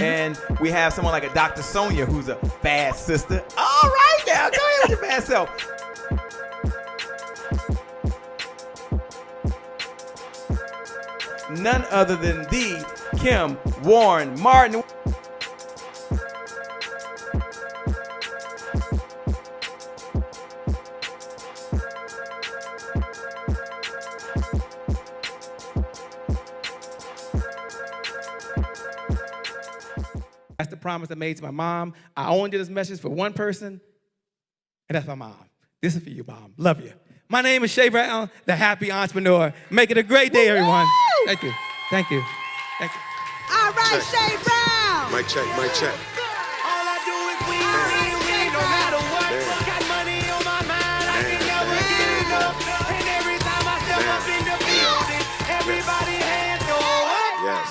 And we have someone like a Dr. Sonia who's a bad sister. All right, now, go ahead with your bad self. None other than the Kim Warren Martin. That's the promise I made to my mom. I only did this message for one person, and that's my mom. This is for you, Mom. Love you. My name is Shay Brown, the Happy Entrepreneur. Make it a great day, everyone. Thank you. Thank you. Thank you. All right, Shay Brown. Mic check, mic check. All I do is win, no matter what. Got money on my mind, I can never get enough. And every time I step up in the building, everybody hands go up. Yes.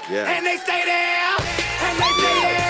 Yeah. And they stay there, and they stay there.